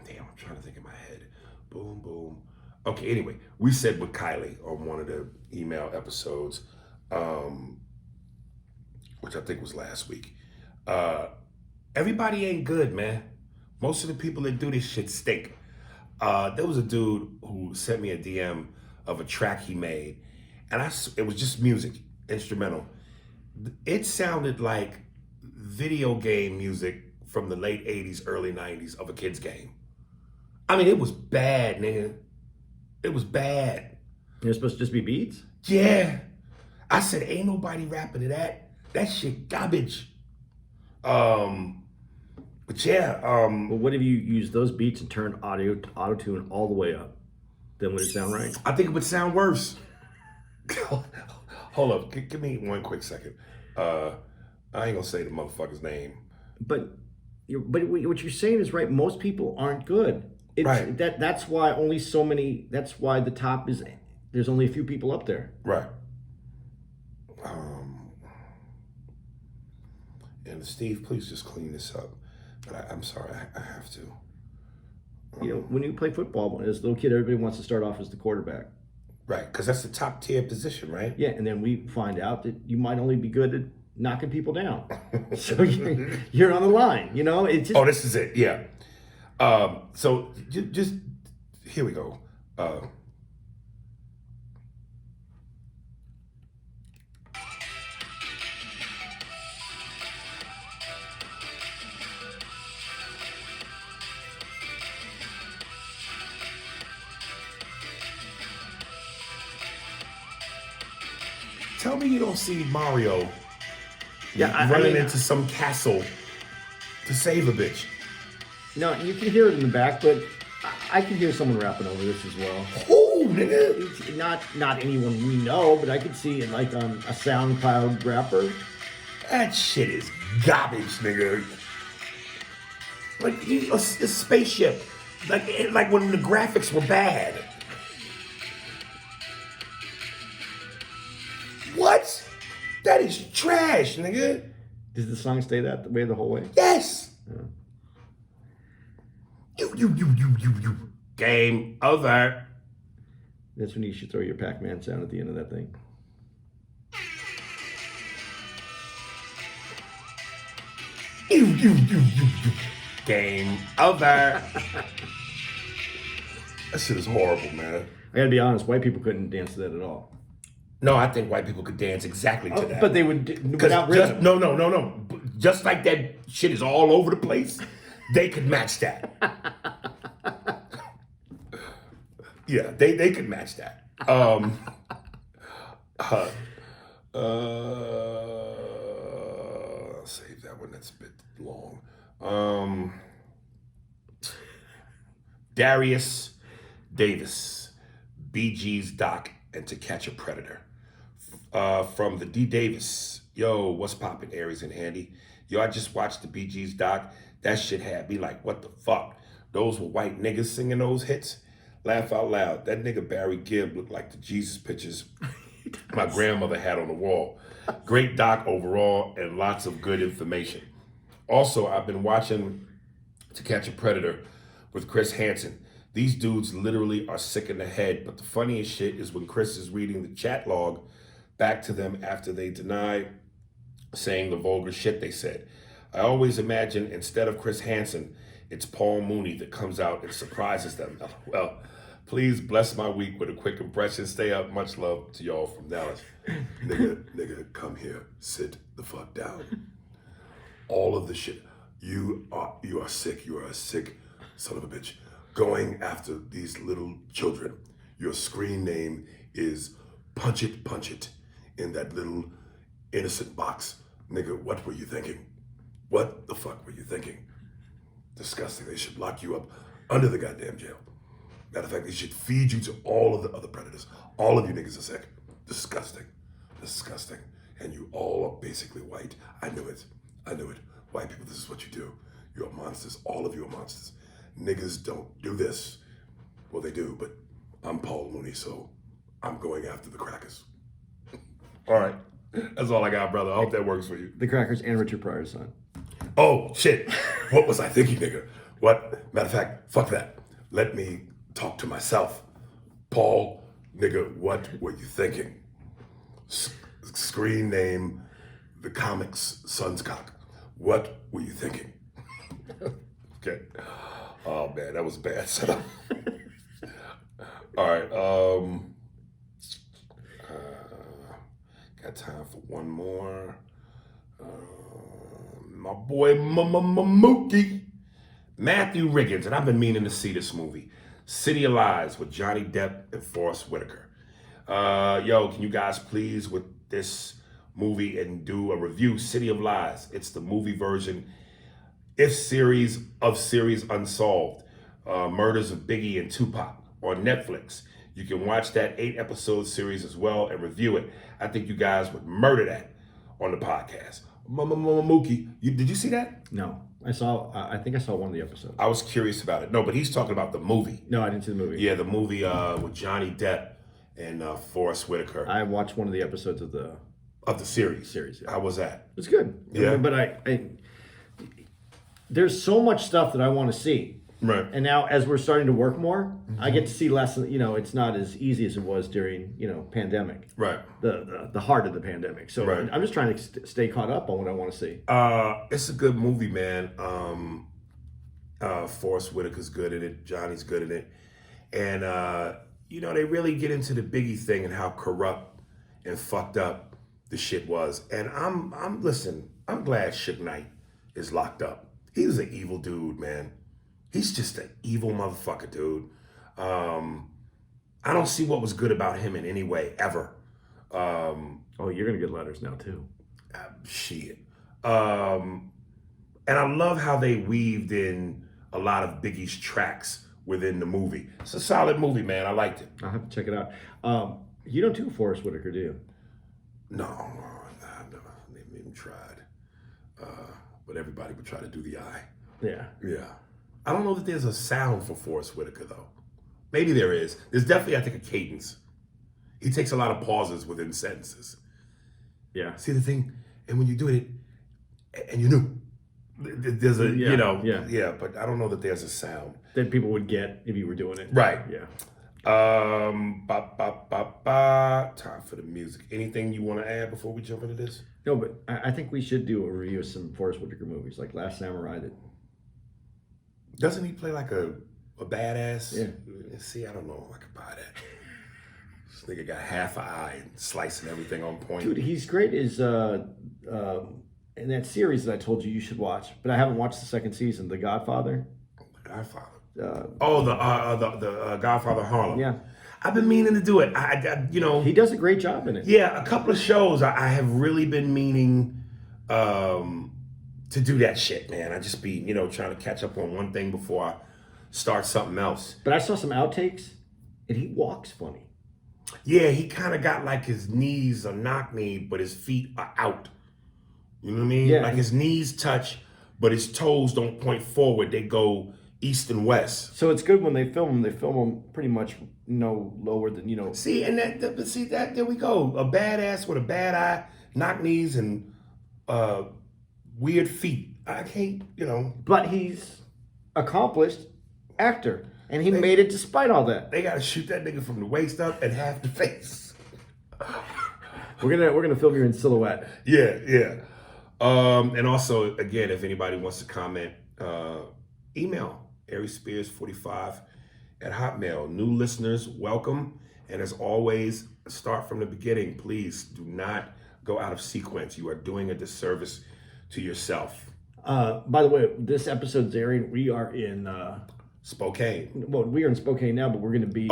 Damn, I'm trying to think in my head. Boom, boom. Okay, anyway, we said with Kylie on one of the email episodes, which I think was last week. Everybody ain't good, man. Most of the people that do this shit stink. There was a dude who sent me a DM of a track he made, and it was just music, instrumental. It sounded like video game music from the late 80s, early 90s of a kid's game. I mean, it was bad, nigga. It was bad. You're supposed to just be beats? Yeah. I said, ain't nobody rapping to that. That shit garbage. But yeah. Well, what if you use those beats and turn auto-tune all the way up? Then would it sound right? I think it would sound worse. Hold up. Give me one quick second. I ain't gonna say the motherfucker's name. But what you're saying is right. Most people aren't good. Right. That's why only so many. That's why the top is. There's only a few people up there. Right. And Steve, please just clean this up. But I'm sorry, I have to. When you play football as a little kid, everybody wants to start off as the quarterback. Right, because that's the top tier position, right? Yeah, and then we find out that you might only be good at knocking people down. So you're on the line, It's just, oh, this is it, yeah. So just here we go. Tell me you don't see Mario running into some castle to save a bitch. No, you can hear it in the back, but I can hear someone rapping over this as well. Ooh, nigga. It's not anyone we know, but I could see it like on a SoundCloud rapper. That shit is garbage, nigga. Like a spaceship. Like when the graphics were bad. What? That is trash, nigga. Did the song stay that way the whole way? Yes. You. Game over. That's when you should throw your Pac-Man sound at the end of that thing. You. Game over. That shit is horrible, man. I gotta be honest, white people couldn't dance to that at all. No, I think white people could dance exactly to that. But they would without rhythm. No. Just like that shit is all over the place, they could match that. Yeah, they could match that. Save that one. That's a bit long. Darius Davis, Bee Gees Doc, and To Catch a Predator. From the D. Davis. Yo, what's poppin', Aries and Handy? Yo, I just watched the Bee Gees Doc. That shit had me like, what the fuck? Those were white niggas singing those hits? Laugh out loud. That nigga Barry Gibb looked like the Jesus pictures my grandmother had on the wall. Great doc overall and lots of good information. Also, I've been watching To Catch a Predator with Chris Hanson. These dudes literally are sick in the head, but the funniest shit is when Chris is reading the chat log back to them after they deny saying the vulgar shit they said. I always imagine instead of Chris Hanson, it's Paul Mooney that comes out and surprises them. Well, please bless my week with a quick impression. Stay up. Much love to y'all from Dallas. Nigga, come here. Sit the fuck down. All of the shit. You are sick. You are a sick son of a bitch. Going after these little children. Your screen name is Punch It in that little innocent box. Nigga, what were you thinking? What the fuck were you thinking? Disgusting. They should lock you up under the goddamn jail. Matter of fact, they should feed you to all of the other predators. All of you niggas are sick. Disgusting. And you all are basically white. I knew it. White people, this is what you do. You're monsters. All of you are monsters. Niggas don't do this. Well, they do, but I'm Paul Mooney, so I'm going after the crackers. All right. That's all I got, brother. I hope that works for you. The crackers and Richard Pryor's son. Oh, shit. What was I thinking, nigga? What? Matter of fact, fuck that. Let me talk to myself. Paul, nigga, what were you thinking? Screen name, the comics, Son's Cock. What were you thinking? Okay. Oh, man, that was bad setup. All right. Got time for one more. My boy Mookie. Matthew Riggins, and I've been meaning to see this movie. City of Lies with Johnny Depp and Forrest Whitaker. Yo, can you guys please with this movie and do a review? City of Lies. It's the movie version. Series Unsolved. Murders of Biggie and Tupac on Netflix. You can watch that 8-episode series as well and review it. I think you guys would murder that on the podcast. Mookie, did you see that? No, I think I saw one of the episodes. I was curious about it. No, but he's talking about the movie. No, I didn't see the movie. Yeah, the movie with Johnny Depp and Forrest Whitaker. I watched one of the episodes of the series. Yeah. How was that? It's good. Yeah, but I there's so much stuff that I want to see. Right. And now, as we're starting to work more, I get to see less. It's not as easy as it was during pandemic. Right. The heart of the pandemic. So right. I'm just trying to stay caught up on what I want to see. It's a good movie, man. Forrest Whitaker's good in it. Johnny's good in it, and they really get into the Biggie thing and how corrupt and fucked up the shit was. And I'm glad Suge Knight is locked up. He was an evil dude, man. He's just an evil motherfucker, dude. I don't see what was good about him in any way, ever. You're going to get letters now, too. Shit. And I love how they weaved in a lot of Biggie's tracks within the movie. It's a solid movie, man. I liked it. I'll have to check it out. You don't do Forrest Whitaker, do you? No, I've never even tried. But everybody would try to do the eye. Yeah. Yeah. I don't know that there's a sound for Forrest Whitaker, though. Maybe there is. There's definitely, I think, a cadence. He takes a lot of pauses within sentences. Yeah. See the thing? And when you do it, and you knew. There's a, yeah. But I don't know that there's a sound that people would get if you were doing it. Right. Yeah. Time for the music. Anything you want to add before we jump into this? No, but I think we should do a review of some Forrest Whitaker movies, like Last Samurai. Doesn't he play like a badass? Yeah. See, I don't know if I could buy that. This nigga got half an eye and slicing everything on point. Dude, he's great as in that series that I told you should watch, but I haven't watched the second season, The Godfather. The Godfather. The Godfather Harlem. Yeah. I've been meaning to do it. I he does a great job in it. Yeah, a couple of shows I have really been meaning to do that shit, man. I just be, trying to catch up on one thing before I start something else. But I saw some outtakes, and he walks funny. Yeah, he kind of got like his knees are knock-kneed, but his feet are out. You know what I mean? Yeah. Like his knees touch, but his toes don't point forward. They go east and west. So it's good when they film him pretty much no lower than, See, and there we go. A badass with a bad eye, knock knees, and weird feet. I can't, But he's accomplished actor, and he made it despite all that. They gotta shoot that nigga from the waist up and half the face. We're gonna film you in silhouette. Yeah. And also, again, if anybody wants to comment, email ariespears45@hotmail. New listeners, welcome. And as always, start from the beginning. Please do not go out of sequence. You are doing a disservice to yourself. By the way, this episode's airing. We are in Spokane. Well, we are in Spokane now, but we're going to be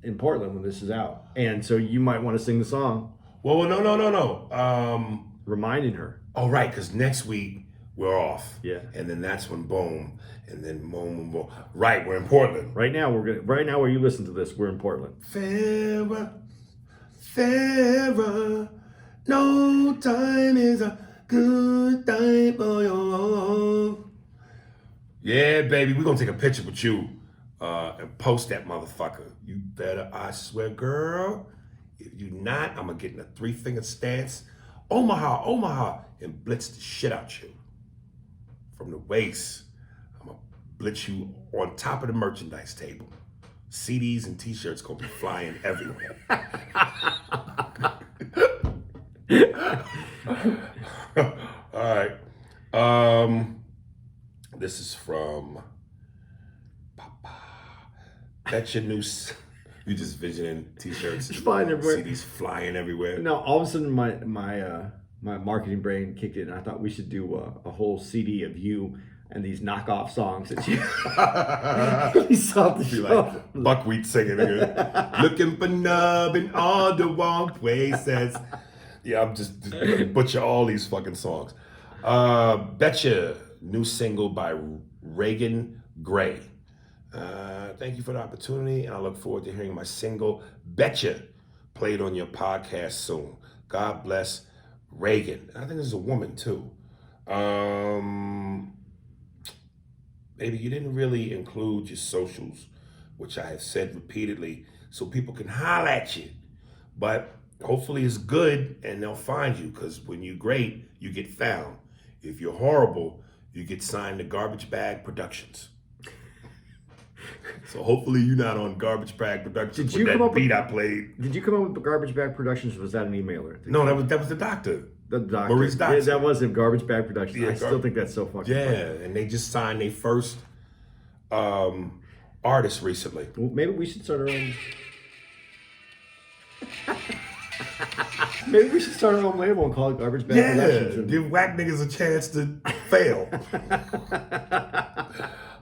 in Portland when this is out. And so you might want to sing the song. Well, no. Reminding her. Oh, right, because next week we're off. Yeah. And then that's when boom, and then boom. Right, we're in Portland. Right now where you listen to this, we're in Portland. Farrah, no time is a good time for you. Yeah, baby, we're gonna take a picture with you and post that motherfucker. You better, I swear, girl. If you not, I'm gonna get in a 3-finger stance. Omaha, and blitz the shit out you. From the waist, I'm gonna blitz you on top of the merchandise table. CDs and t-shirts gonna be flying everywhere. All right. This is from Papa. That's your new... You just visioning t-shirts, flying everywhere. CDs flying everywhere. No, all of a sudden my marketing brain kicked in. I thought we should do a whole CD of you and these knockoff songs that you saw the show. Like buckwheat singing again. Looking for nub in all the wrong places. Yeah, I'm just butcher all these fucking songs. Betcha, new single by Reagan Gray. Thank you for the opportunity, and I look forward to hearing my single, Betcha, played on your podcast soon. God bless Reagan. I think this is a woman, too. Maybe you didn't really include your socials, which I have said repeatedly, so people can holler at you. But hopefully it's good, and they'll find you, because when you're great, you get found. If you're horrible, you get signed to Garbage Bag Productions. So hopefully you're not on Garbage Bag Productions. Did you come up with that beat I played? Did you come up with Garbage Bag Productions, or was that an emailer? No, that was the doctor. The doctor. Maurice Doctor. Yeah, that was a Garbage Bag Productions. Yeah, I still think that's so fucking funny. And they just signed their first artist recently. Well, maybe we should start our own. Maybe we should start our own label and call it Garbage Bag Productions. And... give whack niggas a chance to fail.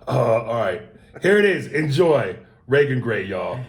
All right. Here it is. Enjoy. Reagan Gray, y'all.